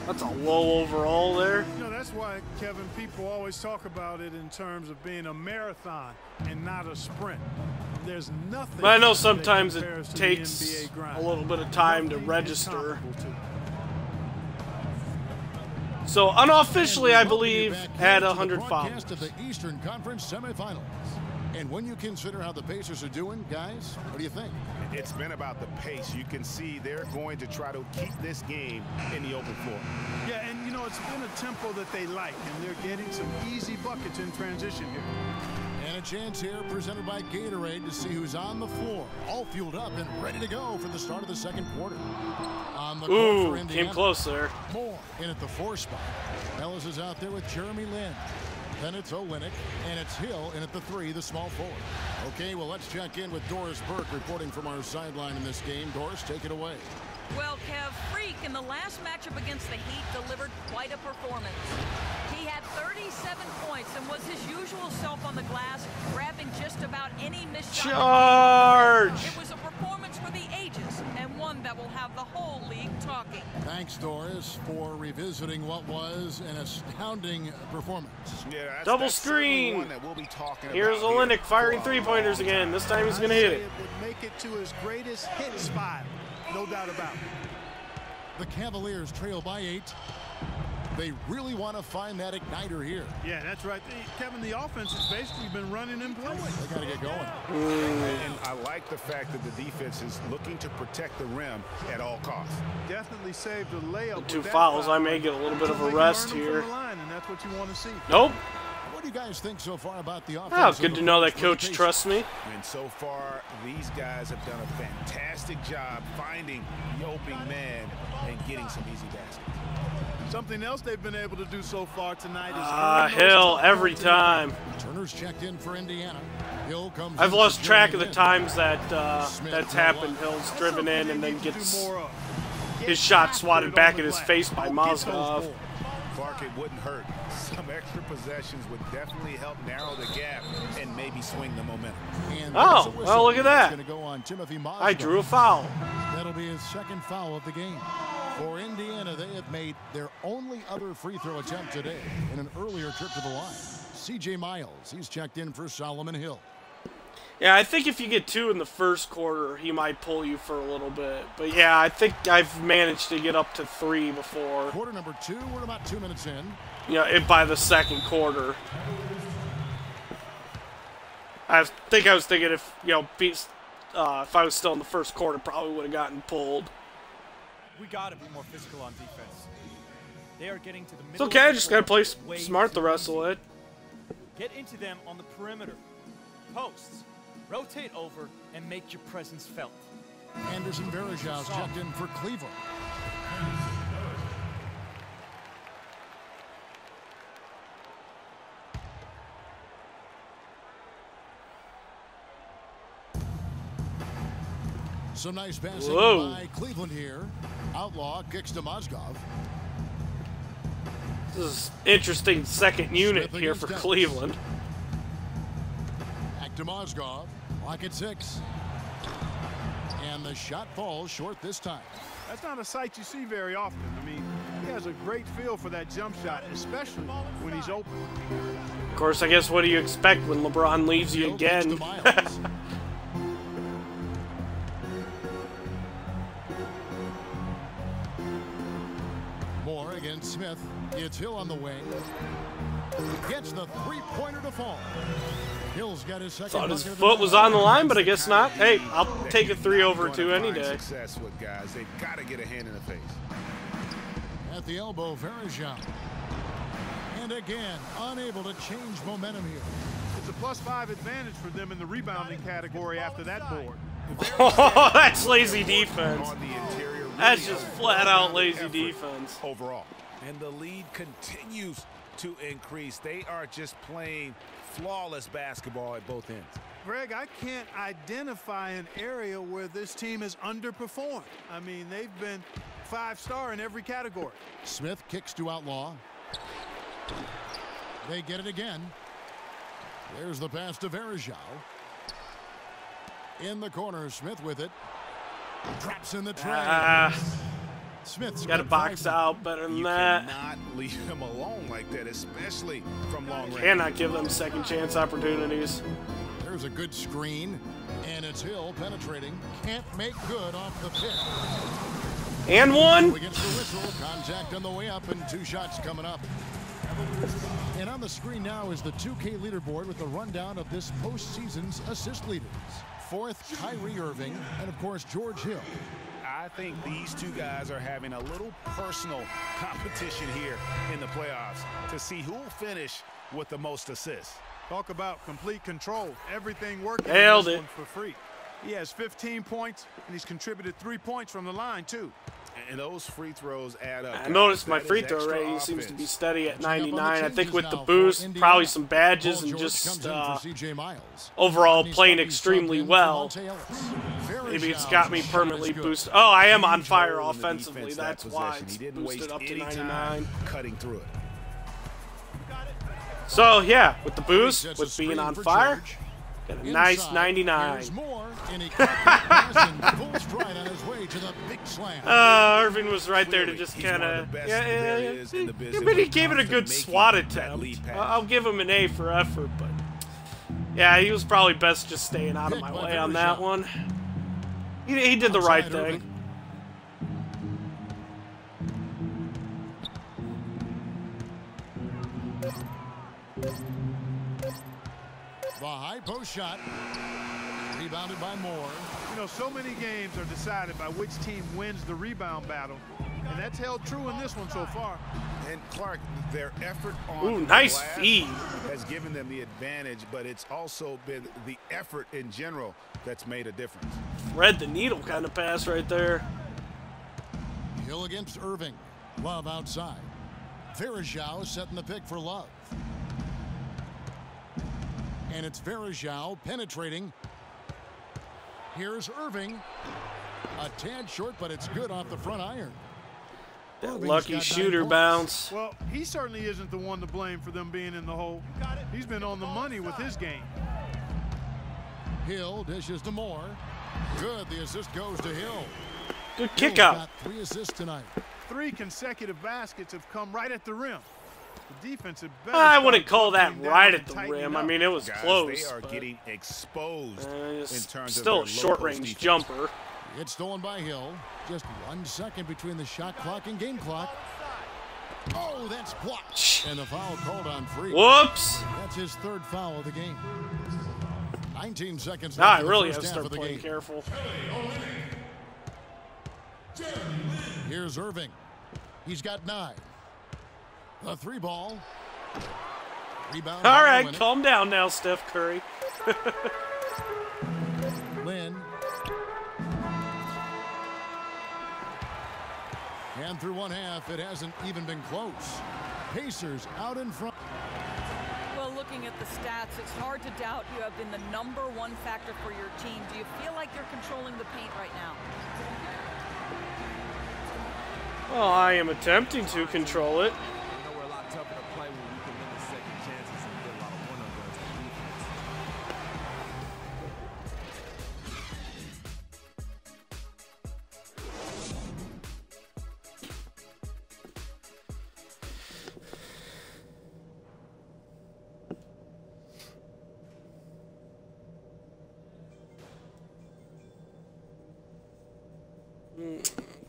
That's a low overall there. You know, that's why, Kevin, people always talk about it in terms of being a marathon and not a sprint. There's nothing. But I know sometimes it takes a little bit of time to register. So unofficially, I believe, had 100 followers. Of the Eastern Conference semifinals. And when you consider how the Pacers are doing, guys, what do you think? It's been about the pace. You can see they're going to try to keep this game in the open floor. Yeah, and you know, it's been a tempo that they like, and they're getting some easy buckets in transition here. And a chance here presented by Gatorade to see who's on the floor, all fueled up and ready to go for the start of the second quarter. On the court for Indiana, came close there. Moore in at the 4 spot. Ellis is out there with Jeremy Lin. Then it's Olynyk, and it's Hill in at the 3, the small forward. Okay, well, let's check in with Doris Burke reporting from our sideline in this game. Doris, take it away. Well, Kev, Freak in the last matchup against the Heat delivered quite a performance. He had 37 points and was his usual self on the glass, grabbing just about any missed shot. Charge! It was a performance for the ages, and one that will have the whole league talking. Thanks, Doris, for revisiting what was an astounding performance. Yeah, double screen. Here's Olynyk firing 3-pointers again. This time he's going to hit it. It would make it to his greatest hit spot. No doubt about it. The Cavaliers trail by 8. They really want to find that igniter here. Yeah, that's right. Kevin, the offense has basically been running in place. They got to get going. And I like the fact that the defense is looking to protect the rim at all costs. Definitely saved a layup. With 2 fouls, I may get a little bit of a rest here. And that's what you want to see. Nope. What do you guys think so far about the offense? Oh, it's good to know that coach trusts me. And so far, these guys have done a fantastic job finding the opening man and getting some easy baskets. Something else they've been able to do so far tonight is Hill every time. Turner's checked in for Indiana. Hill comes. I've lost track of the times that that's happened. Hill's driven in and then gets his shot swatted back in his face by Mozgov. Clark, it wouldn't hurt. Some extra possessions would definitely help narrow the gap and maybe swing the momentum. Oh, well, look at that. Go I drew a foul. That'll be his second foul of the game. For Indiana, they have made their only other free throw attempt today in an earlier trip to the line. C.J. Miles, he's checked in for Solomon Hill. Yeah, I think if you get 2 in the first quarter, he might pull you for a little bit. But yeah, I think I've managed to get up to 3 before. Quarter number 2, we're about 2 minutes in. Yeah, by the second quarter. I think I was thinking if, if I was still in the first quarter, probably would have gotten pulled. We got to be more physical on defense. They are getting to the middle. It's okay, I just got to play smart the rest of it. Get into them on the perimeter. Posts. Rotate over and make your presence felt. Anderson Varejao checked in for Cleveland. Some nice passing by Cleveland here. Outlaw kicks to Mozgov. This is interesting second unit here for Cleveland. Back to Mozgov. Clock at 6. And the shot falls short this time. That's not a sight you see very often. I mean, he has a great feel for that jump shot, especially when he's open. Of course, I guess what do you expect when LeBron leaves you again? finds Smith. It's Hill on the wing. Gets the three-pointer to fall. Hill's got his second. Thought his foot was on the line, but I guess not. Hey, I'll take a 3 over 2 any day. Success with guys, they've got to get a hand in the face. At the elbow, Verejao. And again, unable to change momentum here. It's a +5 advantage for them in the rebounding category after that board. Oh, that's lazy defense. That's just flat out lazy defense. Overall. And the lead continues to increase. They are just playing flawless basketball at both ends. Greg, I can't identify an area where this team has underperformed. I mean, they've been 5-star in every category. Smith kicks to Outlaw. They get it again. There's the pass to Verejao. In the corner, Smith with it. Traps in the tray. Smith's got to box out better than that. You cannot leave him alone like that, especially from long range. Cannot give them second chance opportunities. There's a good screen, and it's Hill penetrating. Can't make good off the pick. And one. Against the whistle, contact on the way up, and 2 shots coming up. And on the screen now is the 2K leaderboard with the rundown of this postseason's assist leaders. 4th, Kyrie Irving, and of course, George Hill. I think these 2 guys are having a little personal competition here in the playoffs to see who will finish with the most assists. Talk about complete control. Everything working Nailed in this it. one for free. He has 15 points, and he's contributed 3 points from the line, too. And those free throws add up. I noticed my free throw rating seems to be steady at 99. I think with the boost, probably some badges, and just overall playing extremely well, maybe it's got me permanently boosted. Oh, I am on fire offensively. That's why it's boosted up to 99. Cutting through it. So yeah, with the boost, with being on fire, got a nice 99. Irving was right there to just kind of, but he gave it a good swat attempt. I'll give him an A for effort, but yeah, he was probably best just staying out of my way on that one. He did the right thing. The high post shot, rebounded by Moore. You know, so many games are decided by which team wins the rebound battle, and that's held true in this one so far. And Clark, their effort on nice feed has given them the advantage, but it's also been the effort in general that's made a difference. Thread the needle kind of pass right there. Hill against Irving. Love outside. Verejao setting the pick for Love. And it's Verejao penetrating. Here's Irving. A tad short, but it's good off the front iron. That lucky shooter bounce. Well, he certainly isn't the one to blame for them being in the hole. He's been on the money with his game. Hill dishes to Moore. Good. The assist goes to Hill. Good kick out. Got 3 assists tonight. 3 consecutive baskets have come right at the rim. The defense had better. I wouldn't call that right at the rim. I mean, it was close. They are getting exposed in terms still of a short-range jumper. It's stolen by Hill. Just 1 second between the shot clock and game clock. Oh, that's blocked. And the foul called on Free. Whoops. That's his 3rd foul of the game. 19 seconds left. I really have to start playing careful. Here's Irving. He's got 9. The 3 ball. Rebound. All right, calm down now, Steph Curry. Lynn. And through 1 half, it hasn't even been close. Pacers out in front. Well, looking at the stats, it's hard to doubt you have been the #1 factor for your team. Do you feel like you're controlling the paint right now? Well, I am attempting to control it. We're a lot tougher to play when we can win the second chances and get a lot of one-on-ones on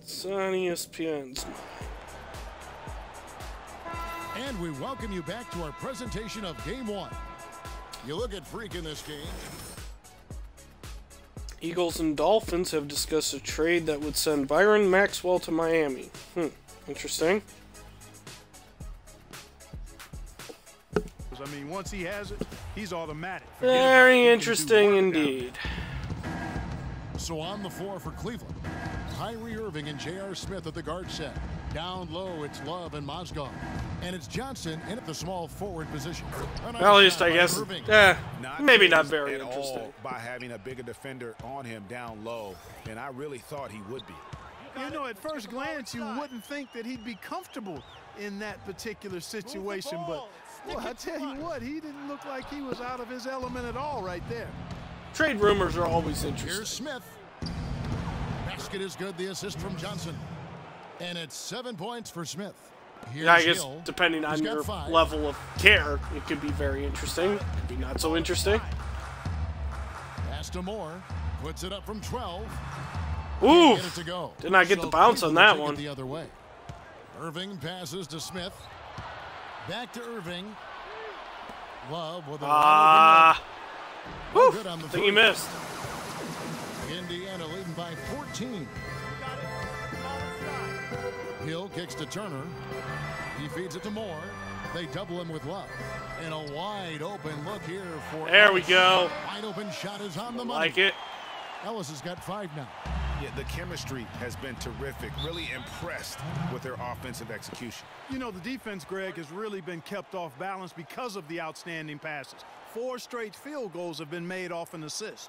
It's on ESPN. And we welcome you back to our presentation of Game 1. You look at Freak in this game. Eagles and Dolphins have discussed a trade that would send Byron Maxwell to Miami. Interesting. I mean, once he has it, he's automatic. Very interesting indeed. So on the floor for Cleveland, Kyrie Irving and J.R. Smith at the guard set. Down low, it's Love and Mozgov. And it's Johnson in at the small forward position. Well, at least I guess, maybe not very interesting. By having a bigger defender on him down low, and I really thought he would be. You know, at first glance, you wouldn't think that he'd be comfortable in that particular situation, but well, I tell you what, he didn't look like he was out of his element at all right there. Trade rumors are always interesting. Here's Smith. Basket is good, the assist from Johnson. And it's 7 points for Smith. Here's I guess Hill. depending on your level of care, it could be very interesting. It could be not so interesting. Pass to Moore. Puts it up from 12. Ooh! Get it to go. Did not get the bounce on that one. The other way. Irving passes to Smith. Back to Irving. Love with a woo! I think he missed. Indiana leading by 14. Hill kicks to Turner. He feeds it to Moore. They double him with Love. And a wide open look here for There we go. Wide open shot is on the money. Like it. Ellis has got 5 now. Yeah, the chemistry has been terrific. Really impressed with their offensive execution. You know, the defense, Greg, has really been kept off balance because of the outstanding passes. 4 straight field goals have been made off an assist.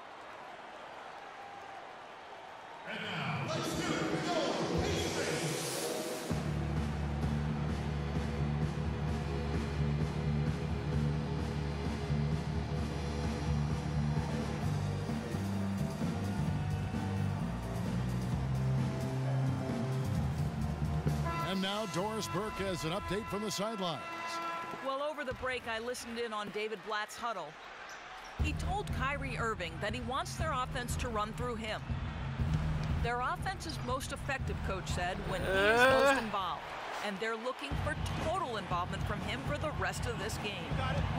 And now, let's do it. And now Doris Burke has an update from the sidelines. Well, over the break, I listened in on David Blatt's huddle. He told Kyrie Irving that he wants their offense to run through him. Their offense is most effective, Coach said, when he is most involved. And they're looking for total involvement from him for the rest of this game.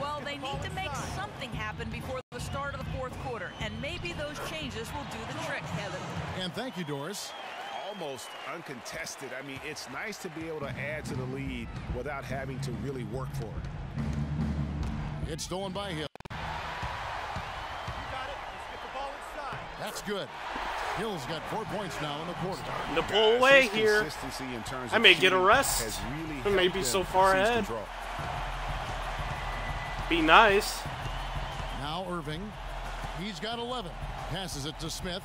Well, they need to make something happen before the start of the 4th quarter, and maybe those changes will do the trick, Kevin. And thank you, Doris. Almost uncontested. I mean, it's nice to be able to add to the lead without having to really work for it. It's stolen by Hill. You got it. Let's get the ball inside. That's good. Hill's got 4 points now in the quarter. The pull away here. I may get a rest. I may be so far ahead. Be nice. Now Irving. He's got 11. Passes it to Smith.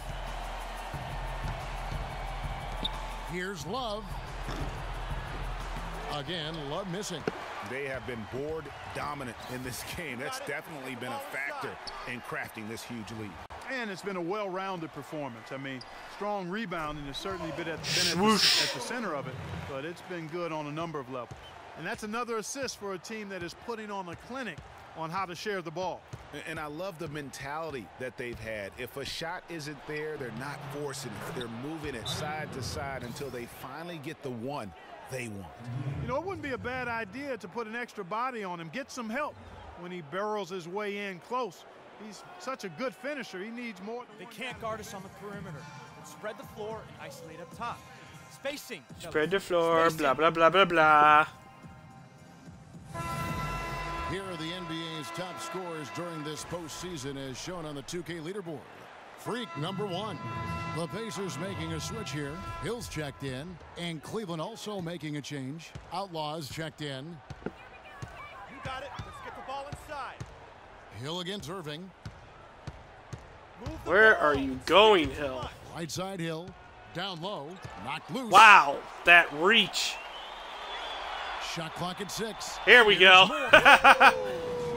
Here's Love. Again, Love missing. They have been board dominant in this game. That's definitely been a factor in crafting this huge lead. And it's been a well-rounded performance. I mean, strong rebounding has certainly been at the center of it, but it's been good on a number of levels. And that's another assist for a team that is putting on a clinic on how to share the ball. And I love the mentality that they've had. If a shot isn't there, they're not forcing it. They're moving it side to side until they finally get the one they want. You know, it wouldn't be a bad idea to put an extra body on him, get some help when he barrels his way in close. He's such a good finisher. He needs more. They can't guard us on the perimeter. Spread the floor and isolate up top. Spacing. Spread the floor, blah, blah, blah, blah, blah. Here are the NBA's top scorers during this postseason as shown on the 2K leaderboard. Freak number 1. The Pacers making a switch here. Hill's checked in. And Cleveland also making a change. Outlaws checked in. You got it. Let's get the ball inside. Hill against Irving. Where are you going, Hill? Right side Hill. Down low. Knocked loose. Wow, that reach. Shot clock at 6. Here we go.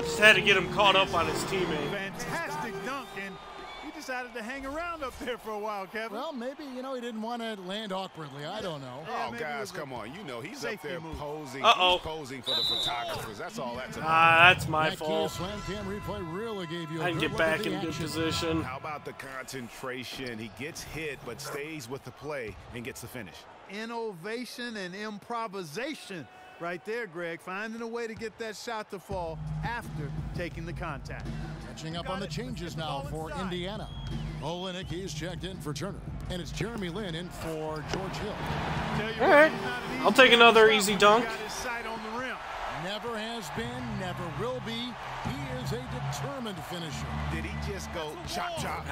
Just had to get him caught up on his teammate. Fantastic dunk, and he decided to hang around up there for a while, Kevin. Well, maybe, you know, he didn't want to land awkwardly. I don't know. Oh, guys, come on. You know, he's up there posing. Uh-oh. He's posing for the photographers. That's all that's about. That's my fault. Slam cam replay really gave you a I can get back in good position. How about the concentration? He gets hit, but stays with the play and gets the finish. Innovation and improvisation Right there, Greg, finding a way to get that shot to fall after taking the contact. Catching up on the changes now for Indiana. Olenek, he's checked in for Turner. And it's Jeremy Lin in for George Hill. All right. I'll take another easy dunk. Never has been, never will be. He is a determined finisher. Did he just go chop chop?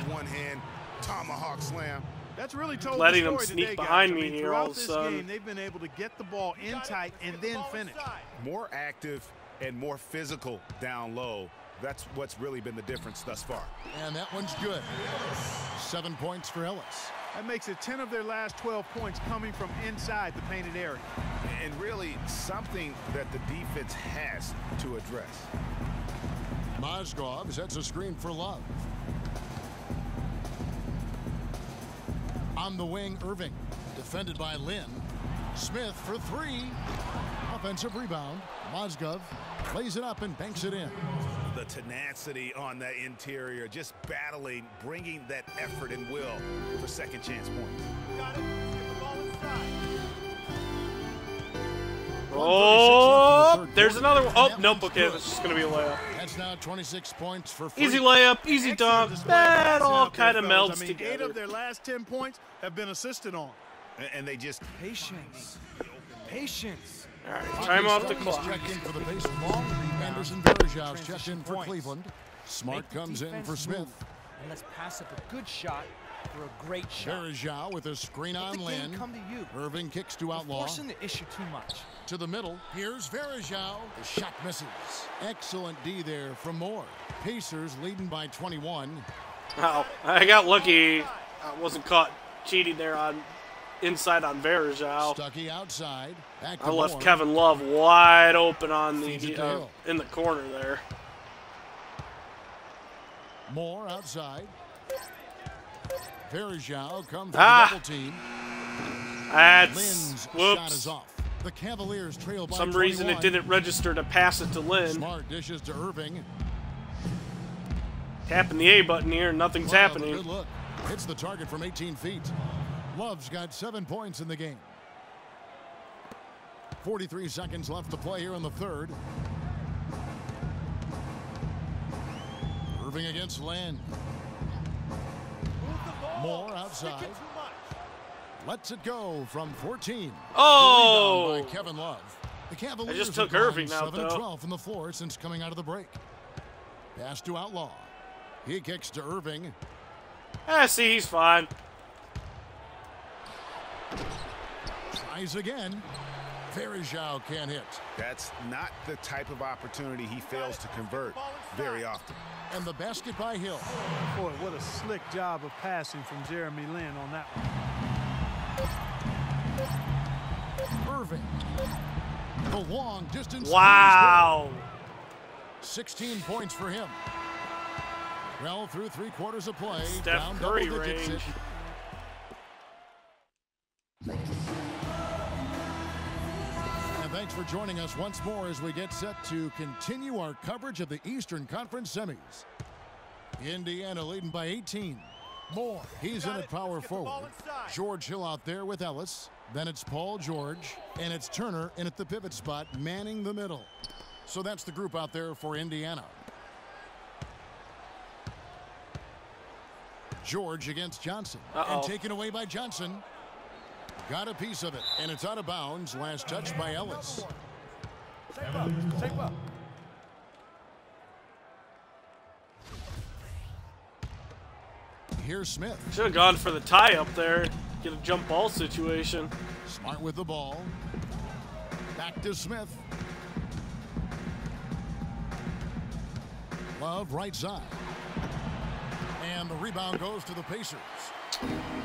One hand tomahawk slam. That's really told letting the them story sneak today, behind guys. me here all of a sudden. Game, they've been able to get the ball in tight and then finish. More active and more physical down low. That's what's really been the difference thus far. And that one's good. 7 points for Ellis. That makes it 10 of their last 12 points coming from inside the painted area. And really something that the defense has to address. Mozgov sets a screen for Love. On the wing, Irving. Defended by Lin. Smith for three. Offensive rebound. Mozgov lays it up and banks it in. The tenacity on that interior, just battling, bringing that effort and will for second chance points. Got it. Get the ball inside. Oh, there's another one. Oh, nope, okay, that's just going to be a layup. That's now 26 points for free. Easy layup, easy dunk. That all kind of melts I mean, together. 8 of their last 10 points have been assisted on. And they just... Patience. Patience. All right, time off the clock. Checked in for the base. Anderson Varejao checked in for Cleveland. Smart comes in for Smith. And let's pass up a good shot for a great shot. Varejao with a screen on Lin. Come to you. Irving kicks to Outlaw. Forcing the issue too much. To the middle. Here's Varejao. The shot misses. Excellent D there from Moore. Pacers leading by 21. Oh, I got lucky. I wasn't caught cheating there on inside on Varejao. Stuckey outside. Back to I left Moore. Kevin Love wide open on the in the corner there. Moore outside. Varejao comes to the double team. That's Lin's whoops. shot is off. The Cavaliers trail by some 21. reason it didn't register to pass it to Lin. Smart dishes to Irving. Tapping the A button here, nothing's happening. Good look. Hits the target from 18 feet. Love's got 7 points in the game. 43 seconds left to play here in the third. Irving against Lin. Moore outside. Lets it go from 14. Oh! By Kevin Love. The Cavaliers I just took have gone Irving out, 7 though. 12 from the floor since coming out of the break. Pass to Outlaw. He kicks to Irving. See, he's fine. Tries again. Varejao can't hit. That's not the type of opportunity he fails to convert very often. And the basket by Hill. Boy, what a slick job of passing from Jeremy Lin on that one. Irving. The long distance. Wow. 16 points for him. Well, through 3/4 of play. Steph down Curry double digits. range. And thanks for joining us once more as we get set to continue our coverage of the Eastern Conference semis. Indiana leading by 18. Moore, he's in at power forward. George Hill out there with Ellis. Then it's Paul George. And it's Turner in at the pivot spot, manning the middle. So that's the group out there for Indiana. George against Johnson. And taken away by Johnson. Got a piece of it. And it's out of bounds. Last touch by Ellis. Take up. Here's Smith. Should have gone for the tie up there. Get a jump ball situation. Smart with the ball. Back to Smith. Love right side. And the rebound goes to the Pacers.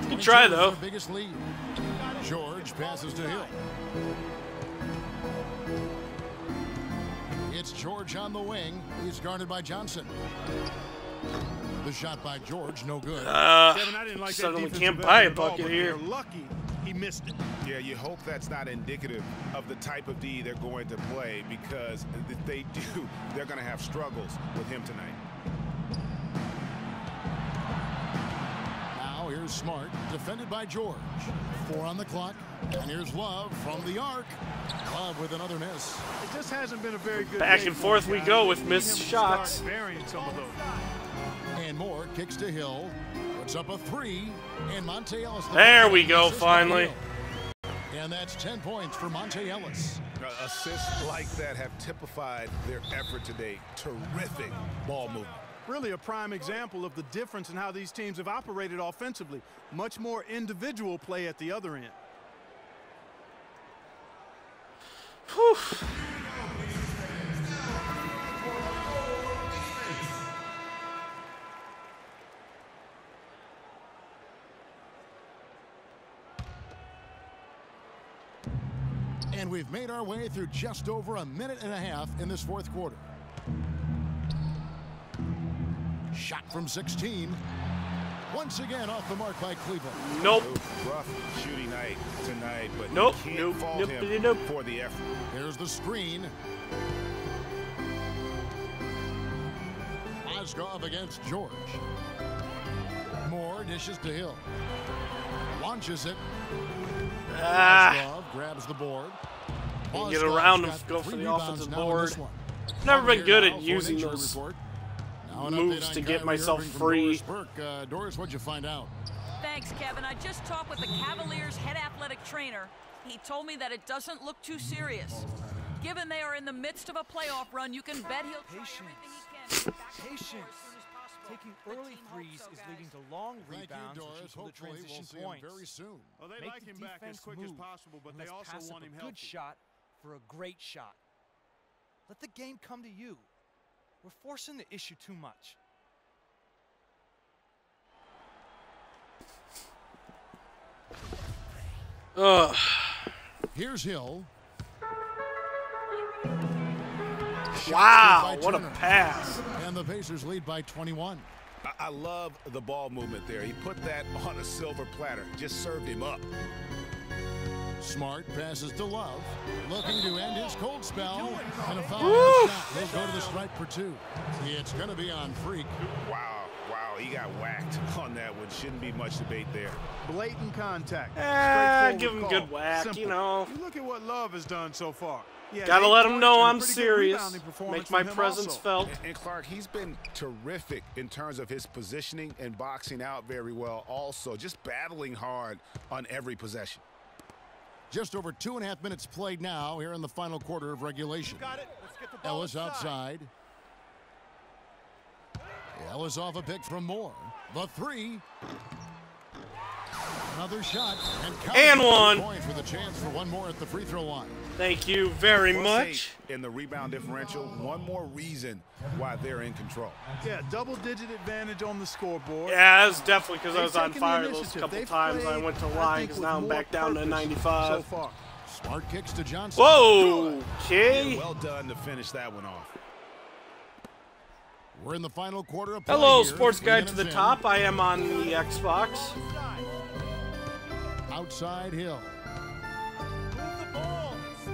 Good try, though. Their biggest lead. George passes to Hill. It's George on the wing. He's guarded by Johnson. The shot by George, no good. Kevin, I didn't like suddenly that can't buy a ball, bucket but here. they're lucky he missed it. Yeah, you hope that's not indicative of the type of D they're going to play, because if they do, they're going to have struggles with him tonight. Now here's Smart, defended by George. 4 on the clock. And here's Love from the arc. Love with another miss. It just hasn't been a very good back and forth we go with missed shots. And Moore kicks to Hill. Puts up a 3. And Monte Ellis. There we go, finally. And that's 10 points for Monte Ellis. Assists like that have typified their effort today. Terrific ball movement. Really a prime example of the difference in how these teams have operated offensively. Much more individual play at the other end. Whew. And we've made our way through just over a minute and a half in this fourth quarter. Shot from 16. Once again off the mark by Cleveland. Nope. Rough shooting night tonight, but nope. Can't fault him for the effort. There's the screen. Mozgov against George. Moore dishes to Hill. Launches it. Mozgov grabs the board. Get around him, go for the offensive board. Never been good at using those moves to get myself free. Doris, what'd you find out? Thanks, Kevin. I just talked with the Cavaliers' head athletic trainer. He told me that it doesn't look too serious. Given they are in the midst of a playoff run, you can bet he'll try everything he can. Patience. Taking early threes is leading to long rebounds, which equal to transition points. Very soon. Well, they like him back as quick as possible, but they also want him healthy. Good shot for a great shot. Let the game come to you. We're forcing the issue too much. Ugh. Here's Hill. Wow, what a pass. And the Pacers lead by 21. I love the ball movement there. He put that on a silver platter. Just served him up. Smart passes to Love. Looking to end his cold spell. And a foul on the shot. He'll go to the stripe for 2. It's going to be on Freak. Wow, he got whacked on that one. Shouldn't be much debate there. Blatant contact. Give him a good whack, Simple. you know. Look at what Love has done so far. Yeah, gotta let him know I'm serious. Make my presence felt. And Clark, he's been terrific in terms of his positioning and boxing out very well also. Just battling hard on every possession. Just over 2.5 minutes played now here in the final quarter of regulation. Got it. Let's get the ball Ellis outside. Ellis off a pick from Moore. The 3. Another shot. And one. Points with a chance for one more at the free throw line. Thank you very much. In the rebound differential, one more reason why they're in control. Yeah, double-digit advantage on the scoreboard. Yeah, that's definitely because I was on fire those couple times I went to line, because now I'm back down to 95. So far. Smart kicks to Johnson. Whoa, okay. Yeah, well done to finish that one off. We're in the final quarter of play. Hello, here. Sports Guide to the Top. I am on the Xbox. Outside Hill.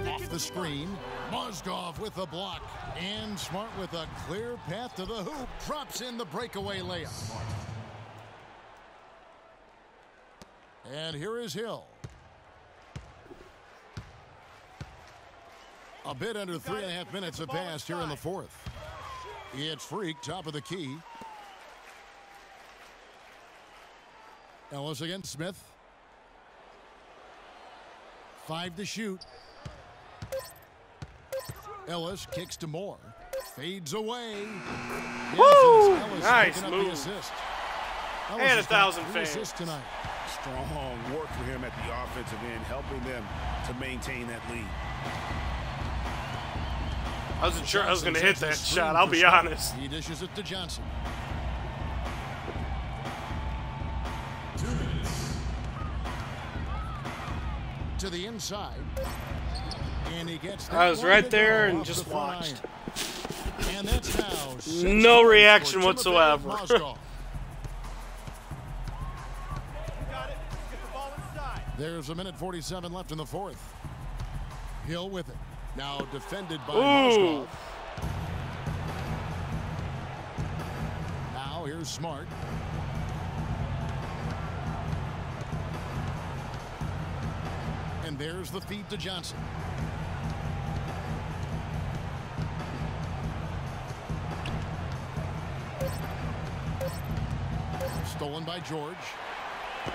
Off the screen. Mozgov with the block. And Smart with a clear path to the hoop. Drops in the breakaway layup. And here is Hill. A bit under 3.5 minutes have passed here in the fourth. It's Freak, top of the key. Ellis against Smith. 5 to shoot. Ellis kicks to Moore. Fades away. Woo! Ellis Nice move. move. Assist. And 1,000 fans tonight. Strong work for him at the offensive end, helping them to maintain that lead. I wasn't sure I was going to hit that shot, I'll be honest. He dishes it to Johnson. 2 minutes. To the inside. And he gets I was right there and just watched. And that's now no reaction whatsoever. There's 1:47 left in the fourth. Hill with it. Now defended by Mozgov. Now here's Smart. And there's the feed to Johnson. Stolen by George.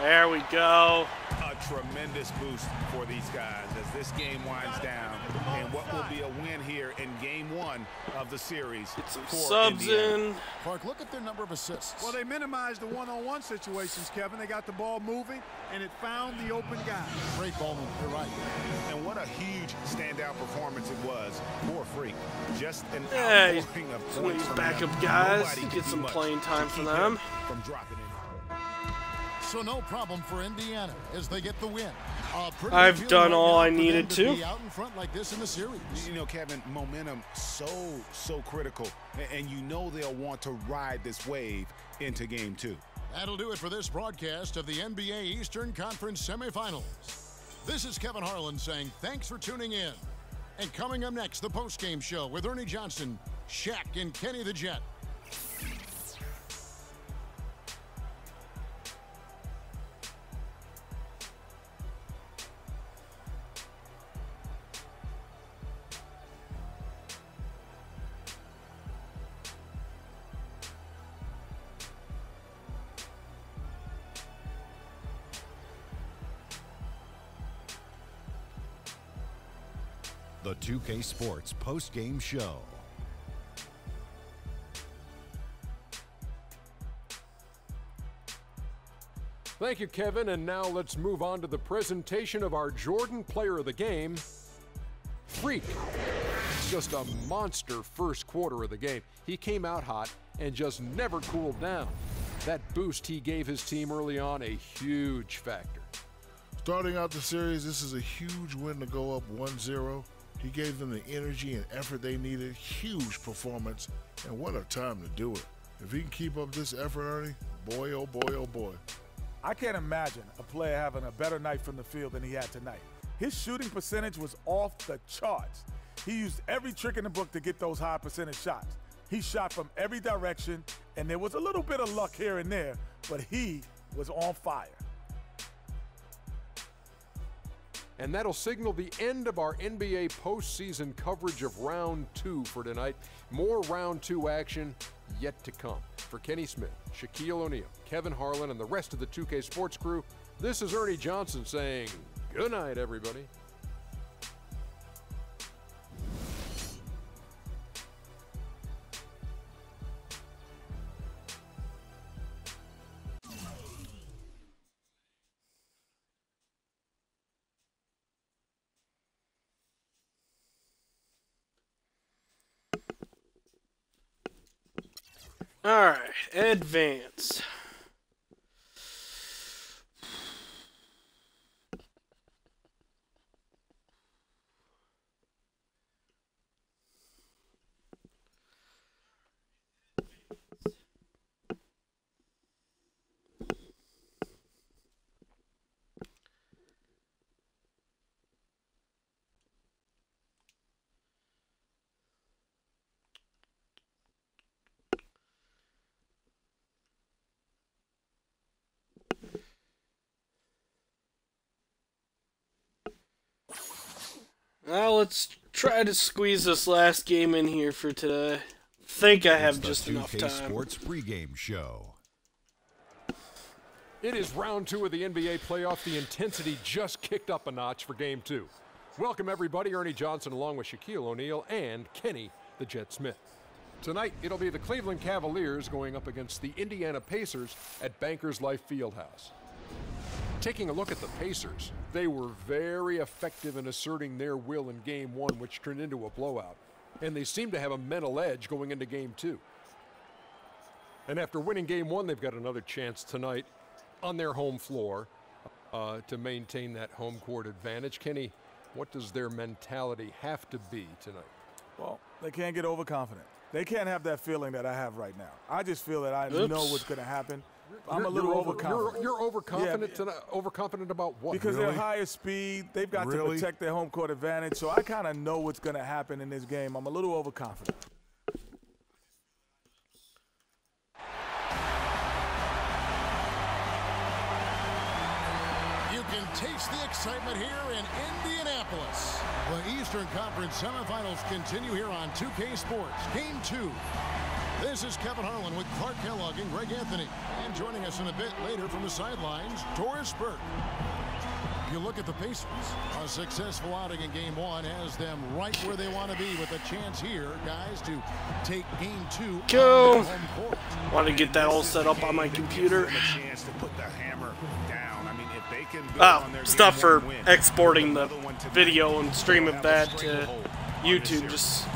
There we go. A tremendous boost for these guys as this game winds down. And what will be a win here in game 1 of the series. Get some subs in. Clark, look at their number of assists. Well, they minimized the one-on-one situations, Kevin. They got the ball moving, and it found the open guy. Great ball move. You're right. And what a huge standout performance it was for Freak. Just an outpouring of points from backup him. guys. Get some playing time for them. From dropping in. So no problem for Indiana as they get the win. I've done all I needed to. Be out in front like this in the series. You know, Kevin, momentum so critical, and you know they'll want to ride this wave into game 2. That'll do it for this broadcast of the NBA Eastern Conference semifinals. This is Kevin Harlan saying thanks for tuning in. And coming up next, the postgame show with Ernie Johnson, Shaq, and Kenny the Jet. The 2K Sports post-game show. Thank you, Kevin. And now let's move on to the presentation of our Jordan Player of the Game, Freak. Just a monster first quarter of the game. He came out hot and just never cooled down. That boost he gave his team early on, a huge factor. Starting out the series, this is a huge win to go up 1-0. He gave them the energy and effort they needed. Huge performance, and what a time to do it. If he can keep up this effort, Ernie, boy, oh boy, oh boy. I can't imagine a player having a better night from the field than he had tonight. His shooting percentage was off the charts. He used every trick in the book to get those high percentage shots. He shot from every direction, and there was a little bit of luck here and there, but he was on fire. And that'll signal the end of our NBA postseason coverage of Round 2 for tonight. More Round 2 action yet to come. For Kenny Smith, Shaquille O'Neal, Kevin Harlan, and the rest of the 2K Sports crew, this is Ernie Johnson saying good night, everybody. All right, advance. Now let's try to squeeze this last game in here for today. Think I have just enough time. The 2K Sports pregame show. It is Round 2 of the NBA playoff. The intensity just kicked up a notch for Game 2. Welcome, everybody. Ernie Johnson along with Shaquille O'Neal and Kenny the Jet Smith. Tonight, it'll be the Cleveland Cavaliers going up against the Indiana Pacers at Bankers Life Fieldhouse. Taking a look at the Pacers, they were very effective in asserting their will in Game 1, which turned into a blowout. And they seem to have a mental edge going into Game 2. And after winning Game 1, they've got another chance tonight on their home floor to maintain that home court advantage. Kenny, what does their mentality have to be tonight? Well, they can't get overconfident. They can't have that feeling that I have right now. I just feel that I know what's going to happen. I'm a little overconfident. You're overconfident tonight. Overconfident about what? Because they're higher speed. They've got to protect their home court advantage. So I kind of know what's going to happen in this game. I'm a little overconfident. can taste the excitement here in Indianapolis. The Eastern Conference semifinals continue here on 2K Sports. Game 2. This is Kevin Harlan with Clark Kellogg and Greg Anthony. And joining us in a bit later from the sidelines, Doris Burke. You look at the Pacers. A successful outing in Game 1 has them right where they want to be with a chance here, guys, to take Game 2. Go. Want to get that all set up on my computer. A chance to put the hammer down. I mean, if they can stuff for exporting the video and streaming that to YouTube. Just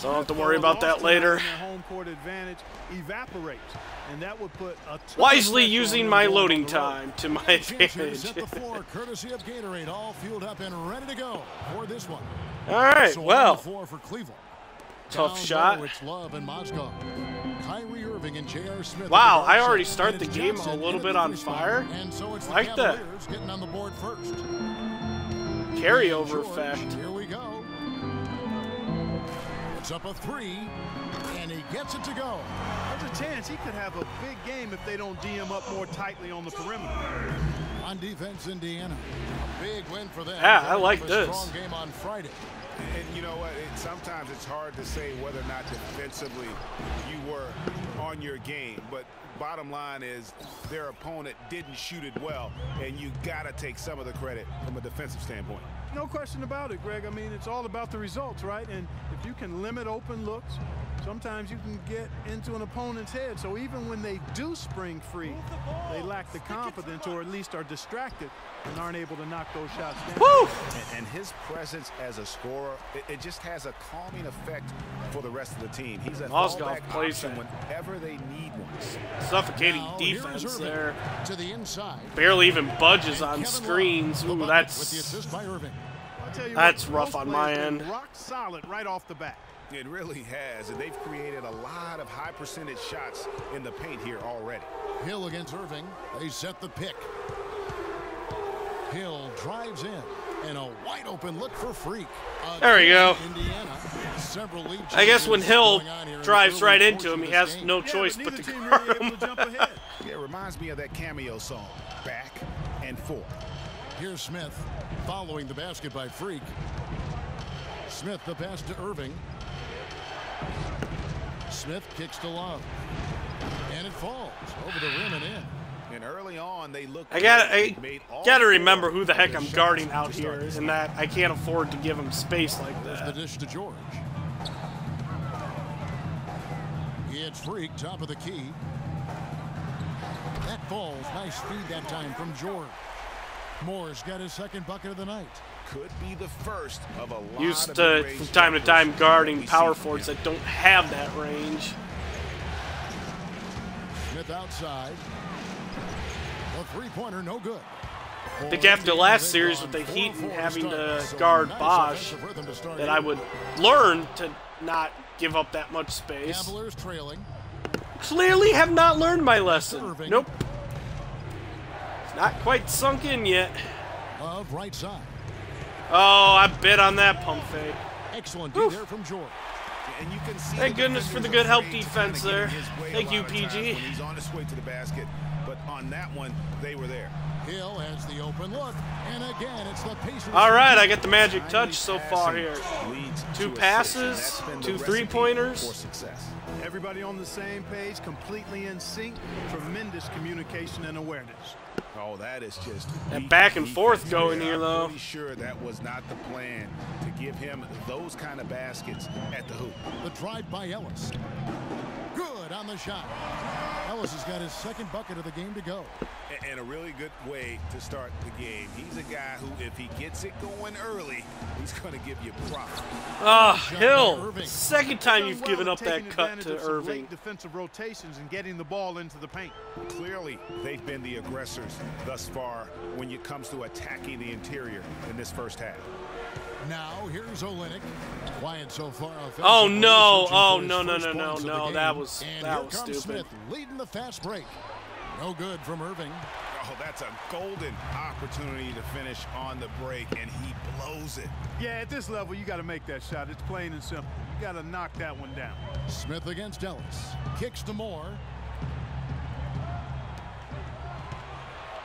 don't have to worry about that later. Home court advantage evaporates. And that would put a wisely using my loading time to my advantage. At the floor, courtesy of Gatorade, all fueled up and ready to go for this one. All right, so well, for Cleveland. Tough shot. It's Love and Mozgov. Kyrie Irving and J.R. Smith. Wow, I already start the game a little bit on fire. And so it's like that. Getting on the board first. Carryover effect. Here we go. It's up a 3, and he gets it to go. There's a chance he could have a big game if they don't D him up more tightly on the perimeter. On defense, Indiana. A big win for them. Yeah, I like this. Strong game on Friday. And you know what? Sometimes it's hard to say whether or not defensively you were on your game. But bottom line is their opponent didn't shoot it well, and you got to take some of the credit from a defensive standpoint. No question about it, Greg. I mean, it's all about the results, right? And if you can limit open looks, sometimes you can get into an opponent's head. So even when they do spring free, they lack the confidence or at least are distracted and aren't able to knock those shots down. Woo! And his presence as a scorer, it just has a calming effect for the rest of the team. He's a fallback option whenever they need one. Suffocating defense there. To the inside. Barely even budges on screens. Ooh, that's with the assist by Irving. That's rough on my end. Rock solid right off the bat. It really has, and they've created a lot of high percentage shots in the paint here already. Hill against Irving. They set the pick. Hill drives in, and a wide open look for Freak. There we go. Indiana. Several lead I guess when Hill drives right into him, he has no choice but to guard him. Yeah, it reminds me of that cameo song, Back and Forth. Here's Smith following the basket by Freak. Smith the pass to Irving. Smith kicks to Love. And it falls over the rim and in. And early on, they looked. I gotta remember who the heck I'm guarding out here, and that I can't afford to give him space like that. There's the dish to George. It's Freak, top of the key. That falls. Nice feed that time from George. Moore's got his second bucket of the night. Could be the first of a lot used to, from time to time, guarding power forwards that don't have that range. Smith outside. The three-pointer, no good. I think after last series with the Heat and having to guard Bosch, that I would learn to not give up that much space. Cavaliers trailing. Clearly have not learned my lesson. Nope. It's not quite sunk in yet. Of right side. Oh, I bet on that pump fake. Excellent D there from George. And you can see thank goodness for the good help defense there. Thank you, PG. He's on his way to the basket, but on that one, they were there. Hill has the open look, and again, it's the Pacers. All right, I got the magic touch so far here. 2 passes, 2 3-pointers. Everybody on the same page, completely in sync. Tremendous communication and awareness. Oh, that is just that back and forth going here, though. I'm pretty sure that was not the plan to give him those kind of baskets at the hoop. The drive by Ellis. Good on the shot. Ellis has got his second bucket of the game to go. And a really good way to start the game. He's a guy who, if he gets it going early, he's going to give you props. Hill. Second time you've given up that cut to Irving. Defensive rotations and getting the ball into the paint. Clearly, they've been the aggressors thus far when it comes to attacking the interior in this first half. Now here's Olynyk. Quiet so far. Oh no! Oh no! That was stupid. Smith leading the fast break. No good from Irving. Oh, that's a golden opportunity to finish on the break, and he blows it. Yeah, at this level, you got to make that shot. It's plain and simple. You got to knock that one down. Smith against Ellis. Kicks to Moore.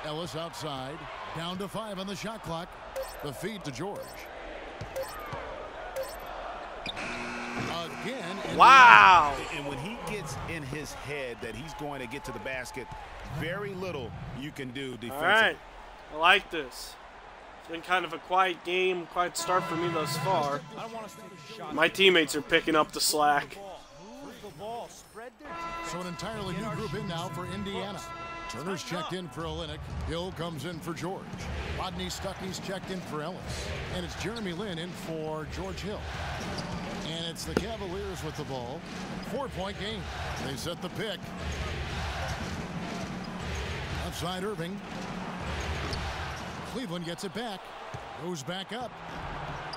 Ellis outside. Down to 5 on the shot clock. The feed to George. Again. Wow. And when he gets in his head that he's going to get to the basket, very little you can do defensively. All right. I like this. It's been kind of a quiet game, quiet start for me thus far. My teammates are picking up the slack. So an entirely new group in now for Indiana. Turner's checked in for Olynyk. Hill comes in for George. Rodney Stuckey's checked in for Ellis. And it's Jeremy Lin in for George Hill. And it's the Cavaliers with the ball. 4-point game. They set the pick. Outside Irving. Cleveland gets it back. Goes back up.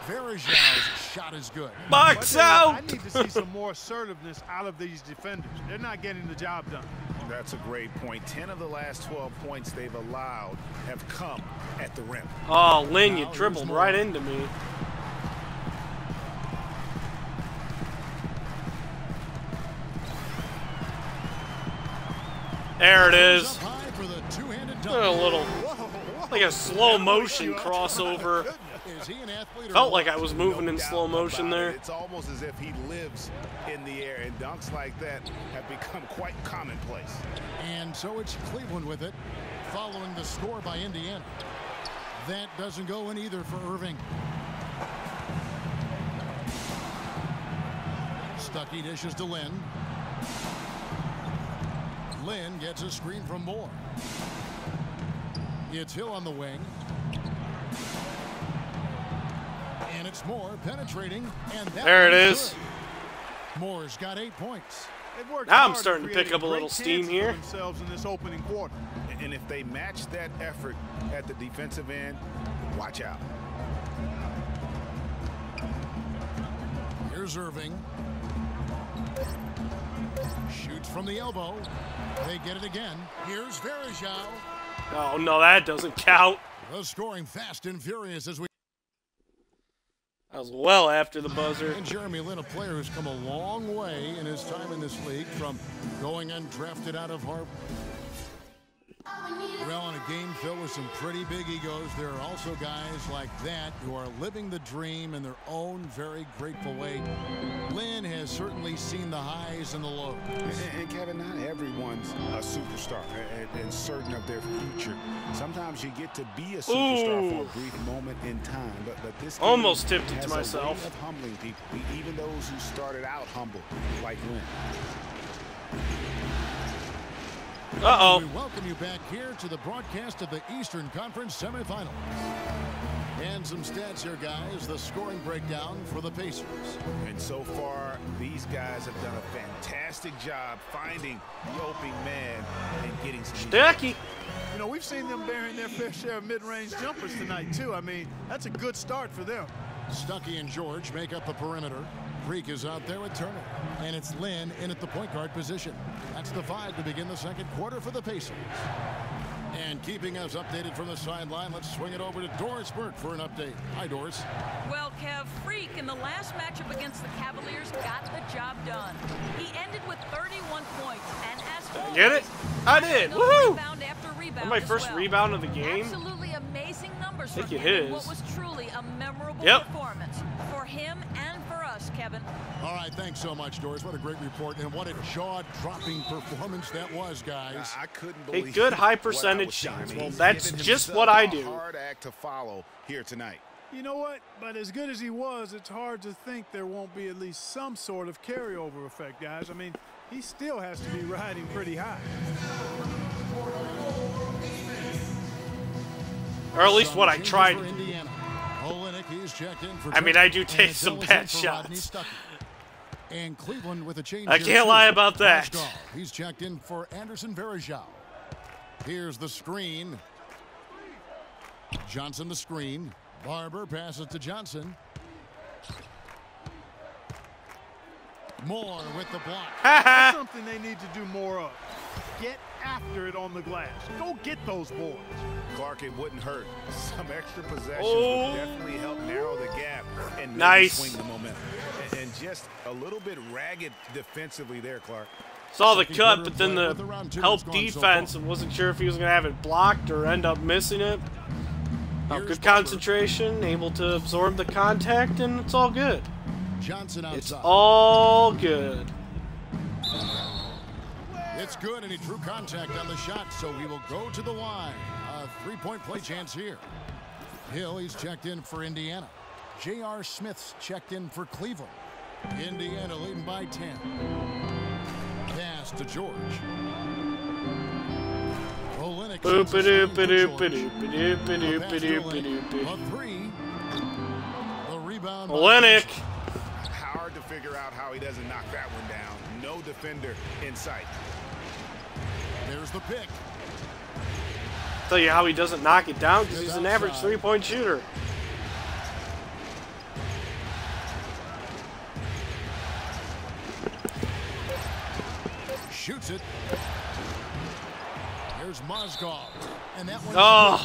Verajau's shot is good. Box out! I need to see some more assertiveness out of these defenders. They're not getting the job done. That's a great point. 10 of the last 12 points they've allowed have come at the rim. Oh, Lin, you dribbled right into me. There it is. A little, like a slow motion crossover. Felt like I was moving in slow motion there. It's almost as if he lives in the air, and dunks like that have become quite commonplace. And so it's Cleveland with it, following the score by Indiana. That doesn't go in either for Irving. Stuckey dishes to Lin. Lin gets a screen from Moore. It's Hill on the wing. And it's Moore penetrating. And there it is. Good. Moore's got 8 points. Now I'm starting to pick up a little steam here. Themselves in this opening quarter. And if they match that effort at the defensive end, watch out. Here's Irving. Shoots from the elbow. They get it again. Here's Verajau. Oh, no, that doesn't count. The scoring fast and furious as we... That was well after the buzzer. And Jeremy Lin, a player who's come a long way in his time in this league from going undrafted out of Harvard. Well, in a game filled with some pretty big egos, there are also guys like that who are living the dream in their own very grateful way. Lin has certainly seen the highs and the lows. And Kevin, not everyone's a superstar and certain of their future. Sometimes you get to be a superstar for a brief moment in time, but this almost tipped it to myself. Of humbling people, even those who started out humble, like Lin. Uh-oh. We welcome you back here to the broadcast of the Eastern Conference semifinals. And some stats here, guys. The scoring breakdown for the Pacers. And so far, these guys have done a fantastic job finding the opening man and getting some... Stuckey. You know, we've seen them bearing their fair share of mid-range jumpers tonight, too. I mean, that's a good start for them. Stuckey and George make up the perimeter. Greek is out there with Turner. And it's Lin in at the point guard position. That's the 5 to begin the second quarter for the Pacers. And keeping us updated from the sideline, let's swing it over to Doris Burke for an update. Hi, Doris. Well, Kev, Freak in the last matchup against the Cavaliers got the job done. He ended with 31 points, and as always, get it? I did. Woohoo! Rebound after rebound my first rebound of the game. Absolutely amazing numbers I think for it him. is. What was truly a memorable Yep. performance for him and for us, Kevin. All right, thanks so much, Doris. What a great report, and what a jaw-dropping performance that was, guys. I couldn't believe a good high percentage shots. Well, that's just what I do. Hard act to follow here tonight. You know what? But as good as he was, it's hard to think there won't be at least some sort of carryover effect, guys. I mean, he still has to be riding pretty high. Or at least what I tried to do. I mean, I do take some bad shots. And Cleveland with a change. I can't lie about that. He's checked in for Anderson Verajau. Here's the screen. Johnson the screen. Barber passes to Johnson. Moore with the block. That's something they need to do more of. Get after it on the glass. Go get those boards. Clark, it wouldn't hurt. Some extra possessions would definitely help narrow the gap and nice. Swing the momentum. And just a little bit ragged defensively there, Clark. Saw the cut, but then the help defense and wasn't sure if he was going to have it blocked or end up missing it. Oh, good concentration, able to absorb the contact, and it's all good. Johnson outside. It's all good. It's good, and he drew contact on the shot, so he will go to the line. A three-point play chance here. Hill, he's checked in for Indiana. J.R. Smith's checked in for Cleveland. Indiana leading by 10. Pass to George. Olenek. A three. The rebound. Olenek. Hard to figure out how he doesn't knock that one down. No defender in sight. There's the pick. I'll tell you how he doesn't knock it down, because he's an average three-point shooter. Shoots it. Here's Mozgov. And that one. Oh.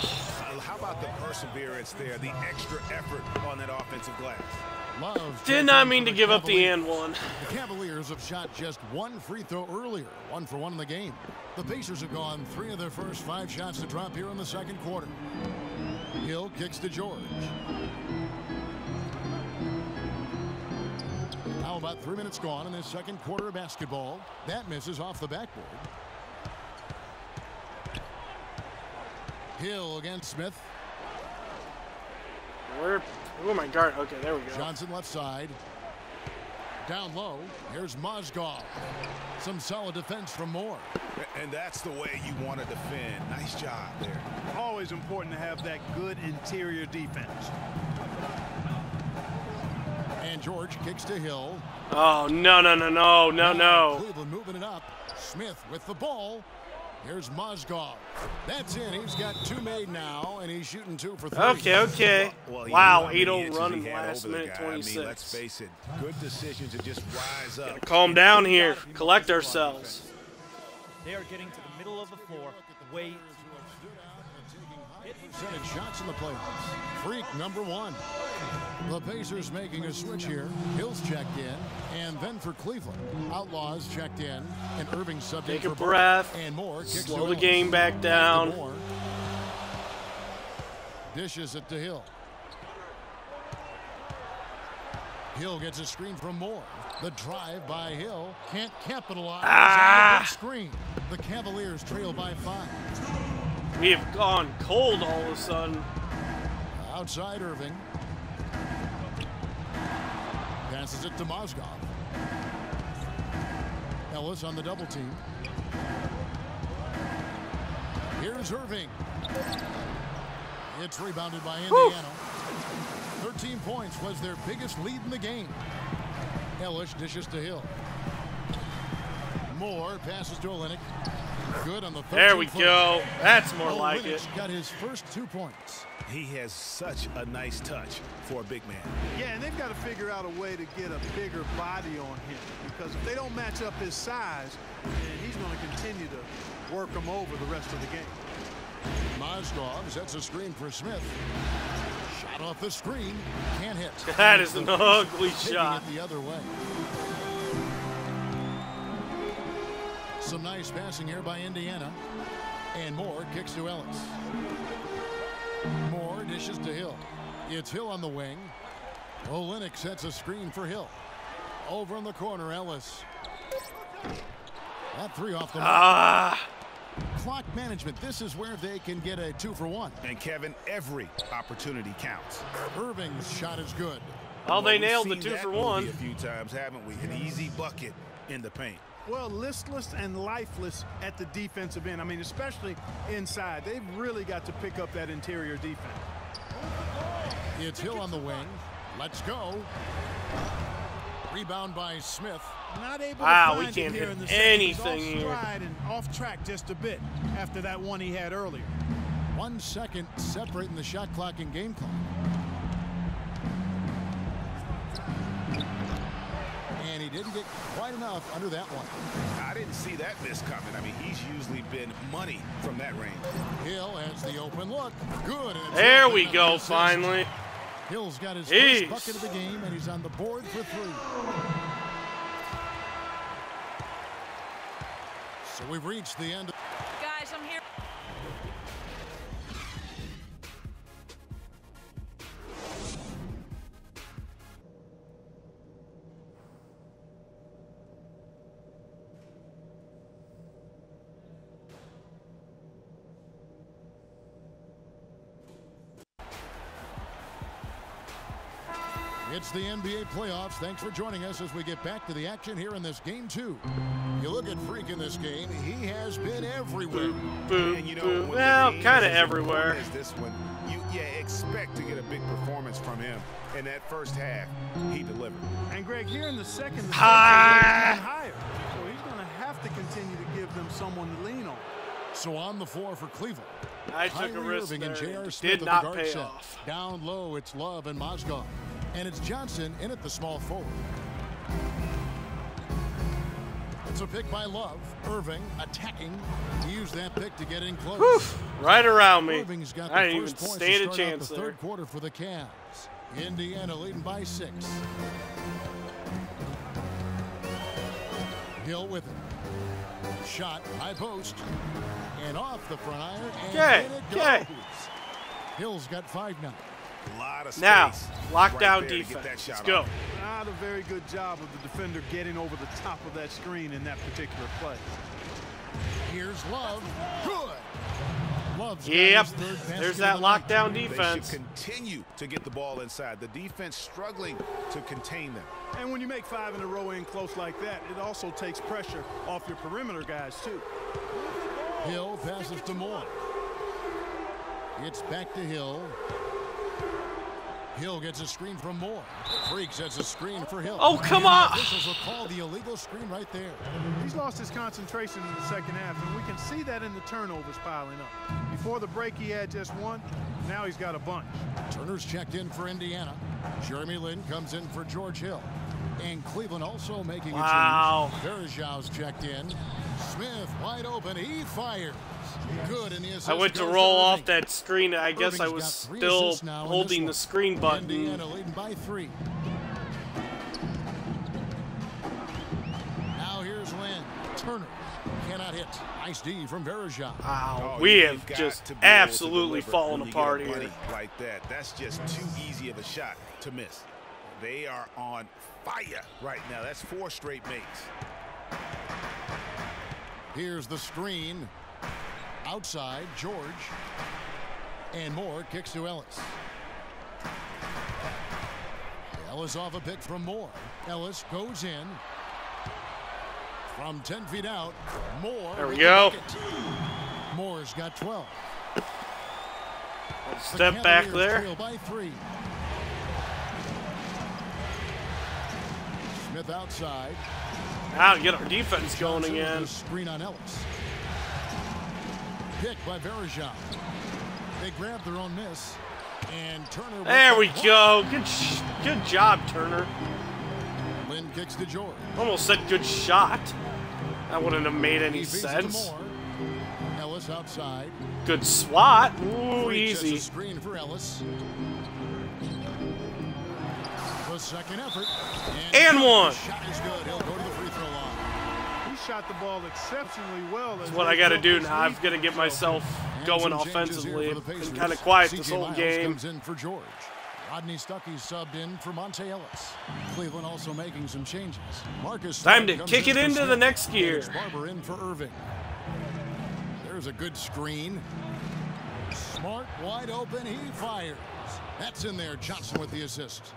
How about the perseverance there, the extra effort on that offensive glass? Did not mean to give up the and one. The Cavaliers have shot just one free throw earlier, 1 for 1 in the game. The Pacers have gone 3 of their first 5 shots to drop here in the second quarter. Hill kicks to George. Now about 3 minutes gone in this second quarter of basketball. That misses off the backboard. Hill against Smith. Oh my guard. Okay, there we go. Johnson left side. Down low. Here's Mozgov. Some solid defense from Moore. And that's the way you want to defend. Nice job there. Always important to have that good interior defense. And George kicks to Hill. Oh, no. Cleveland moving it up. Smith with the ball. Here's Mozgov. That's in. He's got 2 made now, and he's shooting 2 for 3. Okay. Well, wow, 8-0 run in the last minute 26. I mean, let's face it, good decision to just rise up. Calm down here. Collect ourselves. They are getting to the middle of the floor way too percentage shots in the playoffs. Freak number 1. The Pacers making a switch here. Hill's checked in, and then for Cleveland, Outlaws checked in, and Irving subbed in. Take a breath. And Moore kicks slow the game back down. Dishes it to Hill. Hill gets a screen from Moore. The drive by Hill can't capitalize on the big screen. The Cavaliers trail by 5. We have gone cold all of a sudden. Outside Irving. Passes it to Mozgov. Ellis on the double team. Here's Irving. It's rebounded by Indiana. 13 points was their biggest lead in the game. Ellis dishes to Hill. Moore passes to Olenek. Good on the 13th. There we go. That's more like it. Got his first 2 points. He has such a nice touch for a big man. Yeah, and they've got to figure out a way to get a bigger body on him, because if they don't match up his size, then he's going to continue to work him over the rest of the game. Mozgov sets a screen for Smith. Shot off the screen. Can't hit. That is an ugly shot. It the other way. Some nice passing here by Indiana. And Moore kicks to Ellis. Moore dishes to Hill. It's Hill on the wing. Olenek sets a screen for Hill. Over in the corner, Ellis. That 3 off the mark. Clock management. This is where they can get a 2 for 1. And Kevin, every opportunity counts. Irving's shot is good. Oh, they nailed the 2 for 1 a few times, haven't we? An easy bucket in the paint. Well, listless and lifeless at the defensive end. I mean, especially inside. They've really got to pick up that interior defense. It's Hill on the wing. Let's go. Rebound by Smith. Not able to find we can't here hit in the anything here. Off stride and off track just a bit after that one he had earlier. 1 second separating the shot clock and game clock. And he didn't get quite enough under that one. I didn't see that miss coming. I mean, he's usually been money from that range. Hill has the open look. Good. There we go, finally. Hill's got his first bucket of the game, and he's on the board for 3. So we've reached the end. Guys, I'm here. It's the NBA playoffs. Thanks for joining us as we get back to the action here in this game 2. You look at Freak in this game, he has been everywhere. And you know, well, kind of everywhere. As this one, you expect to get a big performance from him. In that first half, he delivered. And Greg, here in the second, the higher. So he's going to have to continue to give them someone to lean on. So on the floor for Cleveland. I took a risk Irving there. And J.R. Smith Did of not the guard pay set. off. Down low, it's Love and Mozgov. And it's Johnson in at the small forward. It's a pick by Love. Irving attacking. He used that pick to get in close. Whew, right around me. Irving's got I the didn't first even points stand to a start out chance the there. third quarter for the Cavs. Indiana leading by 6. Hill with it. Shot, high post, and off the front iron, and in it goes. Hill's got 5 now. A lot of space Now, lockdown right defense. Let's go. Not a very good job of the defender getting over the top of that screen in that particular play. Here's Love. Good. Love's Yep. got his third basket There's of that the night. lockdown They defense. should continue to get the ball inside. The defense struggling to contain them. And when you make 5 in a row in close like that, it also takes pressure off your perimeter guys, too. Hill passes to Moore. It's back to Hill. Hill gets a screen from Moore. Freak sets a screen for Hill. Oh, come on. Officials will call the illegal screen right there. He's lost his concentration in the second half, and we can see that in the turnovers piling up. Before the break, he had just 1. Now he's got a bunch. Turner's checked in for Indiana. Jeremy Lin comes in for George Hill. And Cleveland also making a change. Verjau's checked in. Smith wide open. He fires. Good in the assist. I went to roll off that screen. I guess I was still holding the screen button. Indiana leading by 3. Now here's Lin. Turner cannot hit. Nice D from Verjau. Wow, we have just absolutely fallen apart here. Like that. That's just too easy of a shot to miss. They are on fire right now. That's 4 straight makes. Here's the screen. Outside, George. And Moore kicks to Ellis. Ellis off a pick from Moore. Ellis goes in. From 10 feet out, Moore. There we go. Moore's got 12. Step back there. Trail by 3. Smith outside. Now get our defense going again. Screen on Ellis. Pick by Verjau. They grab their own miss. And Turner. There we go. Good job, Turner. Lin kicks to George. Almost said good shot. That wouldn't have made any sense. Ellis outside. Good swat. Ooh, Freak easy. sets a screen for Ellis. The second effort. And 1. Shot is good. He'll go to the free throw line. He shot the ball exceptionally well. That's what I got to do now. I've got to get myself going offensively. Been kind of quiet this whole game. Comes in for George. Rodney Stuckey subbed in for Monte Ellis. Cleveland also making some changes. Marcus Time to kick it into the next gear. Barber in for Irving. There's a good screen. Smart wide open. He fires. That's in there. Johnson with the assist.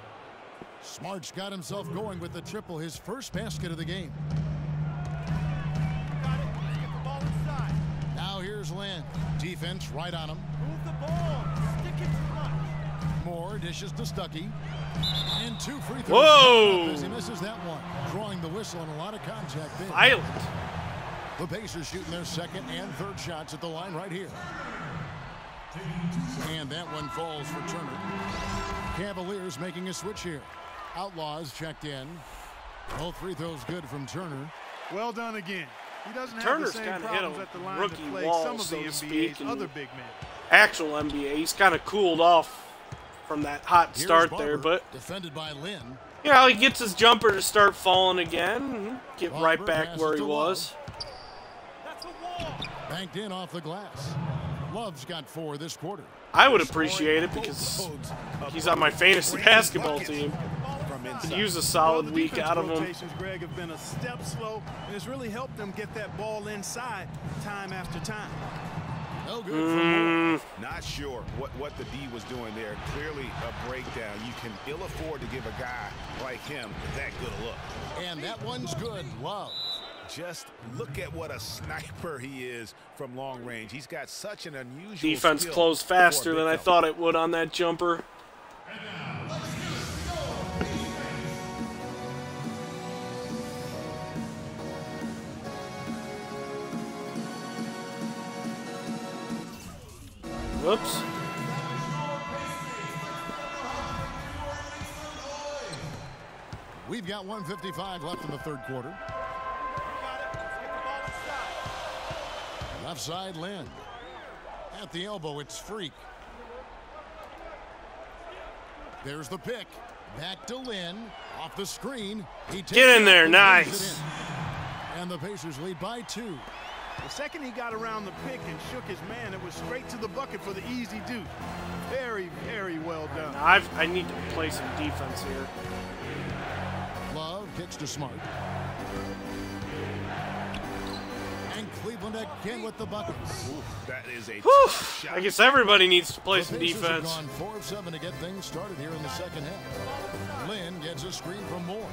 Smart's got himself going with the triple, his first basket of the game. Now here's Lin. Defense right on him. Move the ball. Stick it too much. Moore dishes to Stuckey. And 2 free throws. Whoa! As he misses that one. Drawing the whistle and a lot of contact there. Violent. The Pacers shooting their second and third shots at the line right here. And that one falls for Turner. Cavaliers making a switch here. Outlaws checked in. Both free throws good from Turner. Well done again. He doesn't Turner's have the same kinda hit problems a at the line rookie to play wall, some of so the to NBA's speak, and other big men. Actual NBA. He's kind of cooled off from that hot start there, but defended by Lin. you know, he gets his jumper to start falling again. Get right back where he was. That's a wall. Banked in off the glass. Love's got 4 this quarter. I would appreciate it because he's on my fantasy basketball team. Could use a solid week out of him. Rotations, Greg, have been a step slow, and it's really helped them get that ball inside time after time. No good for Moore. Not sure what the D was doing there. Clearly a breakdown. You can ill afford to give a guy like him that good a look. And that one's good. Love. Just look at what a sniper he is from long range. He's got such an unusual Defense closed faster than I thought it would on that jumper. Whoops. We've got 1:55 left in the third quarter. Left side, Lynn. At the elbow, it's Freak. There's the pick. Back to Lynn. Off the screen. He takes Get in there. Nice. And the Pacers lead by 2. The second he got around the pick and shook his man, it was straight to the bucket for the easy deuce. Very, very well done. I need to play some defense here. Love kicks to Smart. And Cleveland again with the buckets. Ooh, that is a shot. I guess everybody needs to play some defense. Gone 4 of 7 to get things started here in the second half. Lynn gets a screen from Moore.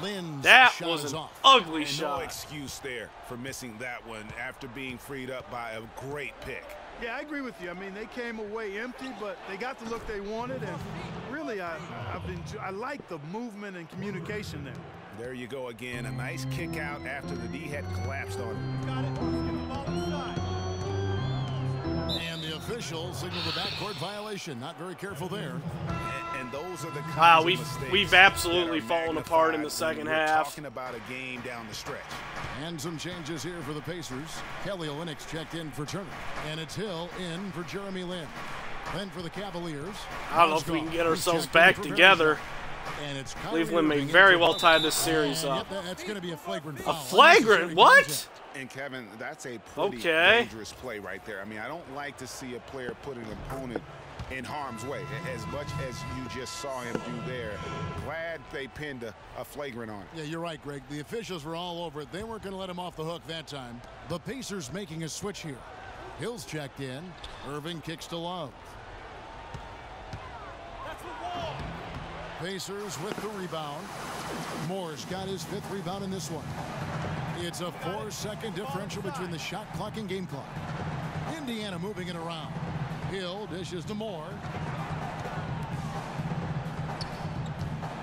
Lynn's that shot was is an off. ugly shot. No excuse there for missing that one after being freed up by a great pick. Yeah, I agree with you. I mean, they came away empty, but they got the look they wanted, and really, I like the movement and communication there. There you go again. A nice kick out after the D had collapsed on him. Got it. And the officials signal the backcourt violation. Not very careful there. And those are the kinds wow, of we've absolutely fallen apart in the second half. Talking about a game down the stretch. And some changes here for the Pacers. Kelly Olynyk's checked in for Turner. And it's Hill in for Jeremy Lin. Then for the Cavaliers. I don't know if we can get ourselves back together. And it's Cleveland may very well tie this series up. Yep, that's going to be a flagrant foul. A flagrant? What? And Kevin, that's a pretty dangerous play right there. I mean, I don't like to see a player put an opponent in harm's way as much as you just saw him do there. Glad they pinned a flagrant on it. Yeah, you're right, Greg. The officials were all over it. They weren't going to let him off the hook that time. The Pacers making a switch here. Hill's checked in. Irving kicks to Love. Pacers with the rebound. Moore's got his 5th rebound in this one. It's a 4-second differential between the shot clock and game clock. Indiana moving it around. Hill dishes to Moore.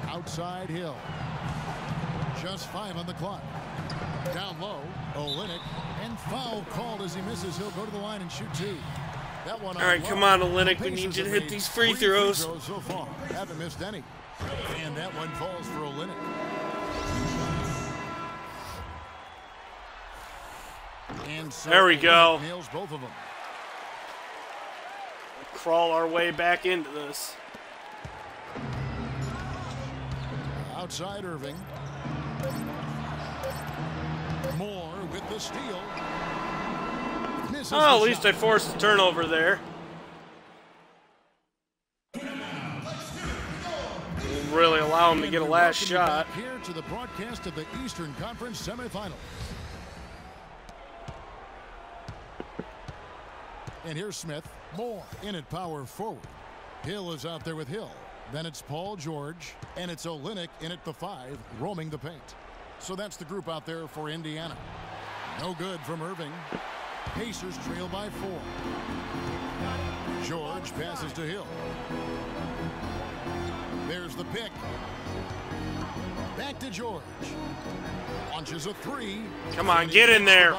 Outside Hill. Just 5 on the clock. Down low, Olynyk, and foul called as he misses. He'll go to the line and shoot 2. That one. All right, come on, Olynyk. We need you to hit these free throws. So far, haven't missed any. And that one falls for Olynyk. And so there we go. Nails both of them. Crawl our way back into this. Outside Irving. Moore with the steal. Misses oh, at least I forced a turnover there. Really allow him to get a last shot. Here to the broadcast of the Eastern Conference semifinals. And here's Smith. Moore in at power forward. Hill is out there with Hill. Then it's Paul George. And it's Olynyk in at the 5, roaming the paint. So that's the group out there for Indiana. No good from Irving. Pacers trail by 4. George passes to Hill. There's the pick. Back to George. Launches a 3. Come on, get in there.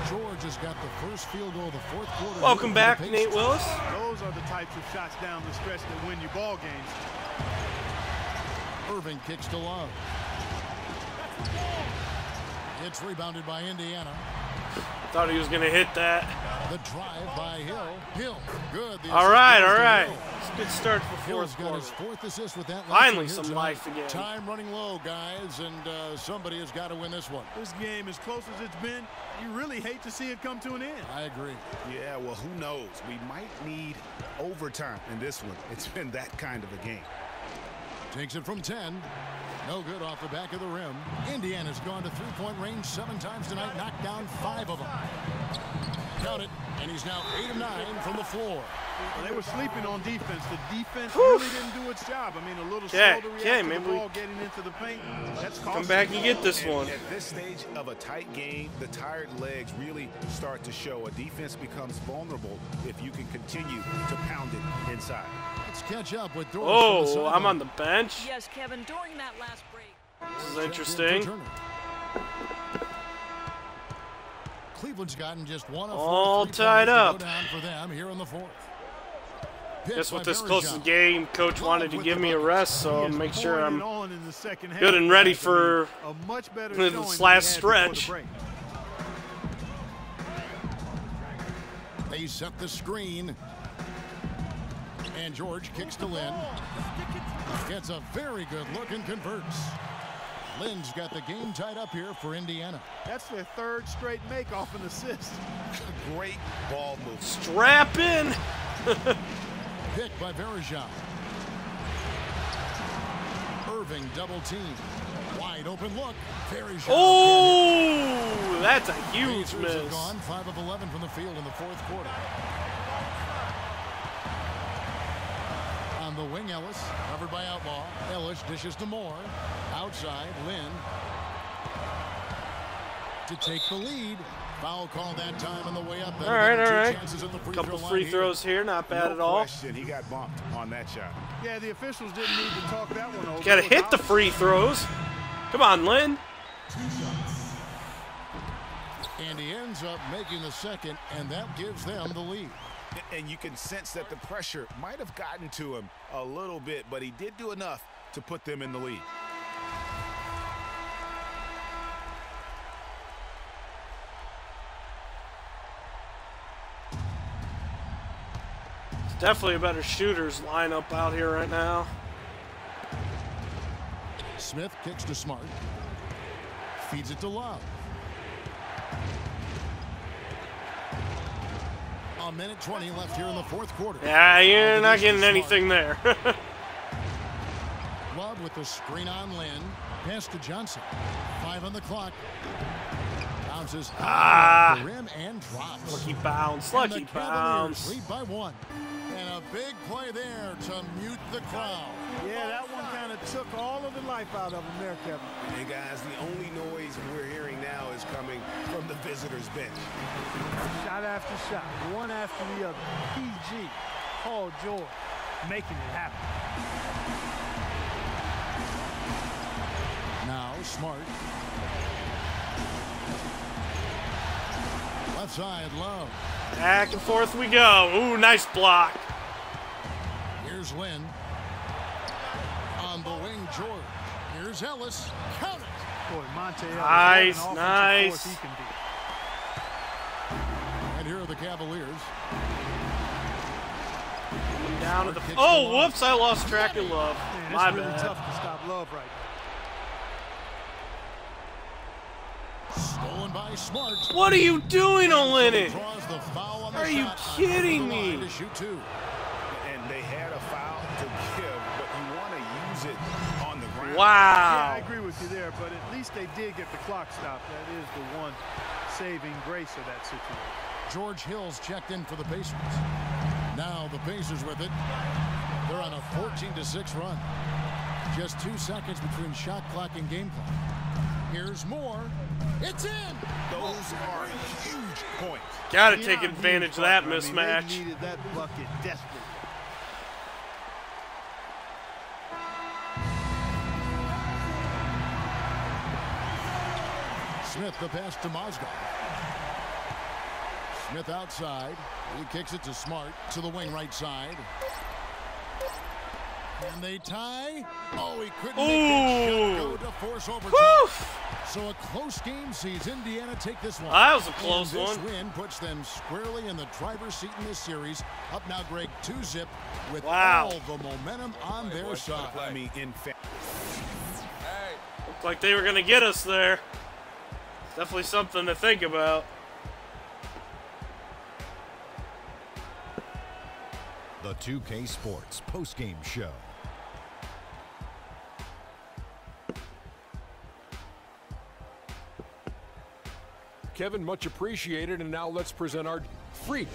George has got the first field goal of the 4th quarter. Welcome back, Nate Willis. Those are the types of shots down the stretch that win you ball games. Irving kicks to Love. It's rebounded by Indiana. Thought he was going to hit that. The drive by Hill. Hill, good. All right, all right. It's a good start for the 4th quarter. His 4th assist with that. Finally some life again. Time running low, guys, and somebody has got to win this one. This game, as close as it's been, you really hate to see it come to an end. I agree. Yeah, well, who knows? We might need overtime in this one. It's been that kind of a game. Takes it from 10. No good off the back of the rim. Indiana's gone to 3-point range 7 times tonight, knocked down 5 of them. Count it, and he's now 8 of 9 from the floor. Well, they were sleeping on defense. The defense really didn't do its job. I mean, a little slow to react to the ball getting into the paint. That's costly. Come back and get this one. At this stage of a tight game, the tired legs really start to show. A defense becomes vulnerable if you can continue to pound it inside. Let's catch up with Doris. Oh, I'm on the bench. Yes, Kevin, during that last break. This is interesting. Cleveland's gotten just one of all tied up. Down for them here in the fourth. Guess with this closest game, Coach wanted to give me a rest, so I'll make sure I'm good and ready for this last stretch. They set the screen. And George kicks to Lynn. Gets a very good look and converts. Lynn's got the game tied up here for Indiana. That's their third straight make off an assist. Great ball move. Strap in. Pick by Verejao. Irving double team. Wide open look. Verejao. Oh, that's a huge miss. Gone 5 of 11 from the field in the fourth quarter. On the wing, Ellis, covered by Outlaw. Ellis dishes to Moore. Outside, Lynn. To take the lead. Foul call that time on the way up. All right. Couple free throws here, not bad at all. He got bumped on that shot. Yeah, the officials didn't need to talk that one over. Got to hit the free throws. Come on, Lynn. And he ends up making the second, and that gives them the lead. And you can sense that the pressure might have gotten to him a little bit, but he did do enough to put them in the lead. It's definitely a better shooters lineup out here right now. Smith kicks to Smart. Feeds it to Love. A minute 20 left here in the fourth quarter. Yeah, you're not getting anything there. Love with the screen on Lynn. Pass to Johnson. 5 on the clock. Bounces high the rim and drops. Lucky bounce. Lucky bounce. Lead by 1. And a big play there to mute the crowd. Yeah, that one kind of took all of the life out of them there, Kevin. Hey, guys, the only noise we're hearing now is coming from the visitors' bench. Shot after shot, one after the other. PG, Paul George, making it happen. Now Smart. Left side, Love. Back and forth we go. Ooh, nice block. Here's Lynn. On the wing, George. Here's Ellis. Count it. Boy, Monte Ellis. Nice. He can be. And here are the Cavaliers. Down to the. Oh, whoops! I lost track of Love. Man, My it's really bad. tough to stop Love right now. Stolen by Smart. What are you doing, Olenek? Draws the foul on the Are you shot. kidding me? To shoot 2. And they had a foul to give, but you want to use it on the ground. Wow. Yeah, I agree with you there, but at least they did get the clock stopped. That is the one saving grace of that situation. George Hill's checked in for the Pacers. Now the Pacers with it. They're on a 14-6 run. Just 2 seconds between shot clock and game clock. Here's more. It's in. Those are huge points. Got to take advantage of that mismatch. They needed that bucket desperately. Smith the pass to Mozgov. Smith outside. He kicks it to Smart to the wing right side. And they tie. Oh, he couldn't make that shot go to force overtime. Woo! So a close game sees Indiana take this one. That was a close and this one. win puts them squarely in the driver's seat in this series. Up now, Greg, 2-zip with Wow. all the momentum on their side. I mean, Looked like they were going to get us there. Definitely something to think about. The 2K Sports postgame show. Kevin. Much appreciated. And now let's present our freak.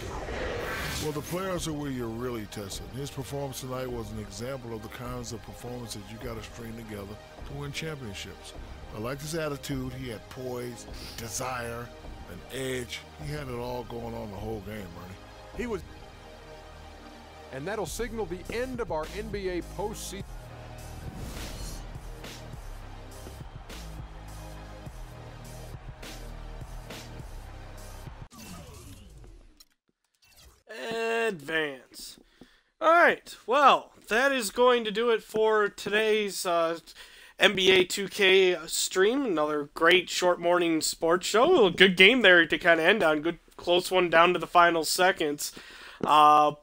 Well, the players are where you're really tested. His performance tonight was an example of the kinds of performances you got to string together to win championships. I liked his attitude. He had poise, desire, an edge. He had it all going on the whole game, Bernie. He was. And that'll signal the end of our NBA postseason. Advance. Alright, well, that is going to do it for today's NBA 2K stream. Another great short morning sports show. A good game there to kind of end on. Good close one down to the final seconds.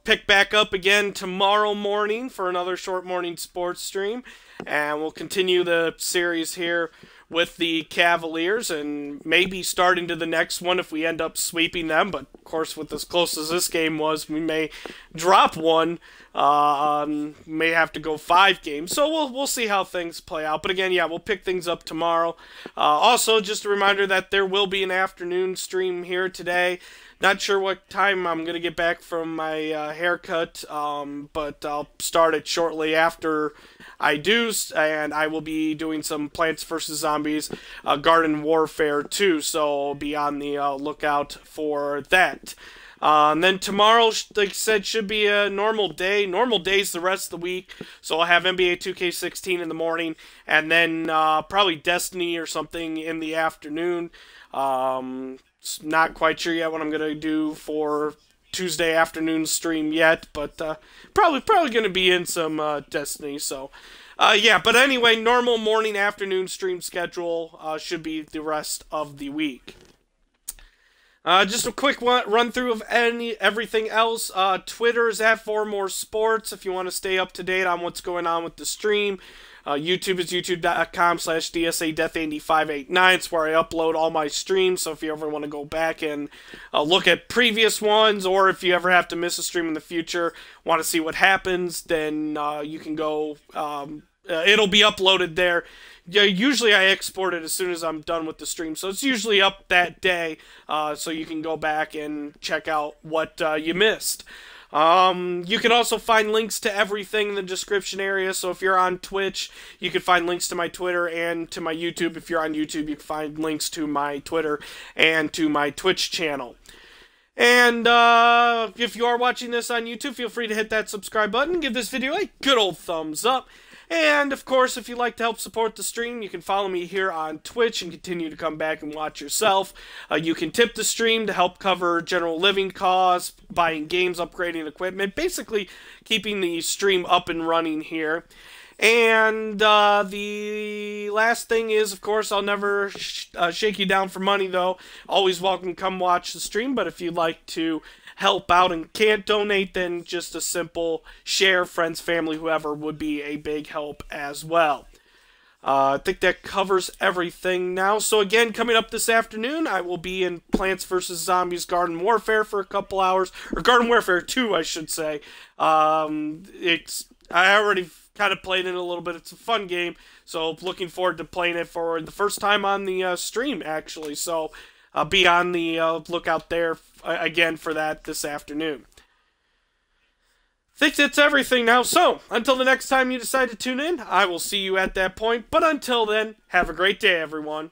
Pick back up again tomorrow morning for another short morning sports stream. And we'll continue the series here with the Cavaliers and maybe start into the next one if we end up sweeping them. But, of course, with as close as this game was, we may drop one. May have to go 5 games. So we'll see how things play out. But, again, yeah, we'll pick things up tomorrow. Also, just a reminder that there will be an afternoon stream here today. Not sure what time I'm going to get back from my haircut, but I'll start it shortly after I do, and I will be doing some Plants vs. Zombies Garden Warfare 2, so I'll be on the lookout for that. And then tomorrow, like I said, should be a normal day. Normal days the rest of the week, so I'll have NBA 2K16 in the morning, and then probably Destiny or something in the afternoon. Not quite sure yet what I'm going to do for Tuesday afternoon stream yet, but probably going to be in some Destiny, so yeah, but anyway, normal morning afternoon stream schedule should be the rest of the week. Just a quick run through of everything else. Twitter is at 4moresports if you want to stay up to date on what's going on with the stream. YouTube is youtube.com/DSADeath8589. It's where I upload all my streams, so if you ever want to go back and look at previous ones, or if you ever have to miss a stream in the future, want to see what happens, then you can go, it'll be uploaded there. Yeah, usually I export it as soon as I'm done with the stream, so it's usually up that day, so you can go back and check out what you missed. You can also find links to everything in the description area, so if you're on Twitch, you can find links to my Twitter and to my YouTube. If you're on YouTube, you can find links to my Twitter and to my Twitch channel. And if you are watching this on YouTube, feel free to hit that subscribe button, give this video a good old thumbs up. And, of course, if you'd like to help support the stream, you can follow me here on Twitch and continue to come back and watch yourself. You can tip the stream to help cover general living costs, buying games, upgrading equipment, basically keeping the stream up and running here. And the last thing is, of course, I'll never shake you down for money, though. Always welcome to come watch the stream, but if you'd like to help out and can't donate, then just a simple share, friends, family, whoever would be a big help as well. I think that covers everything now. So again, coming up this afternoon, I will be in Plants vs. Zombies Garden Warfare for a couple hours, or Garden Warfare 2, I should say. I already kind of played it a little bit. It's a fun game, so looking forward to playing it for the first time on the stream, actually. So be on the lookout there again for that this afternoon. I think that's everything now, so until the next time you decide to tune in, I will see you at that point. But until then, have a great day, everyone.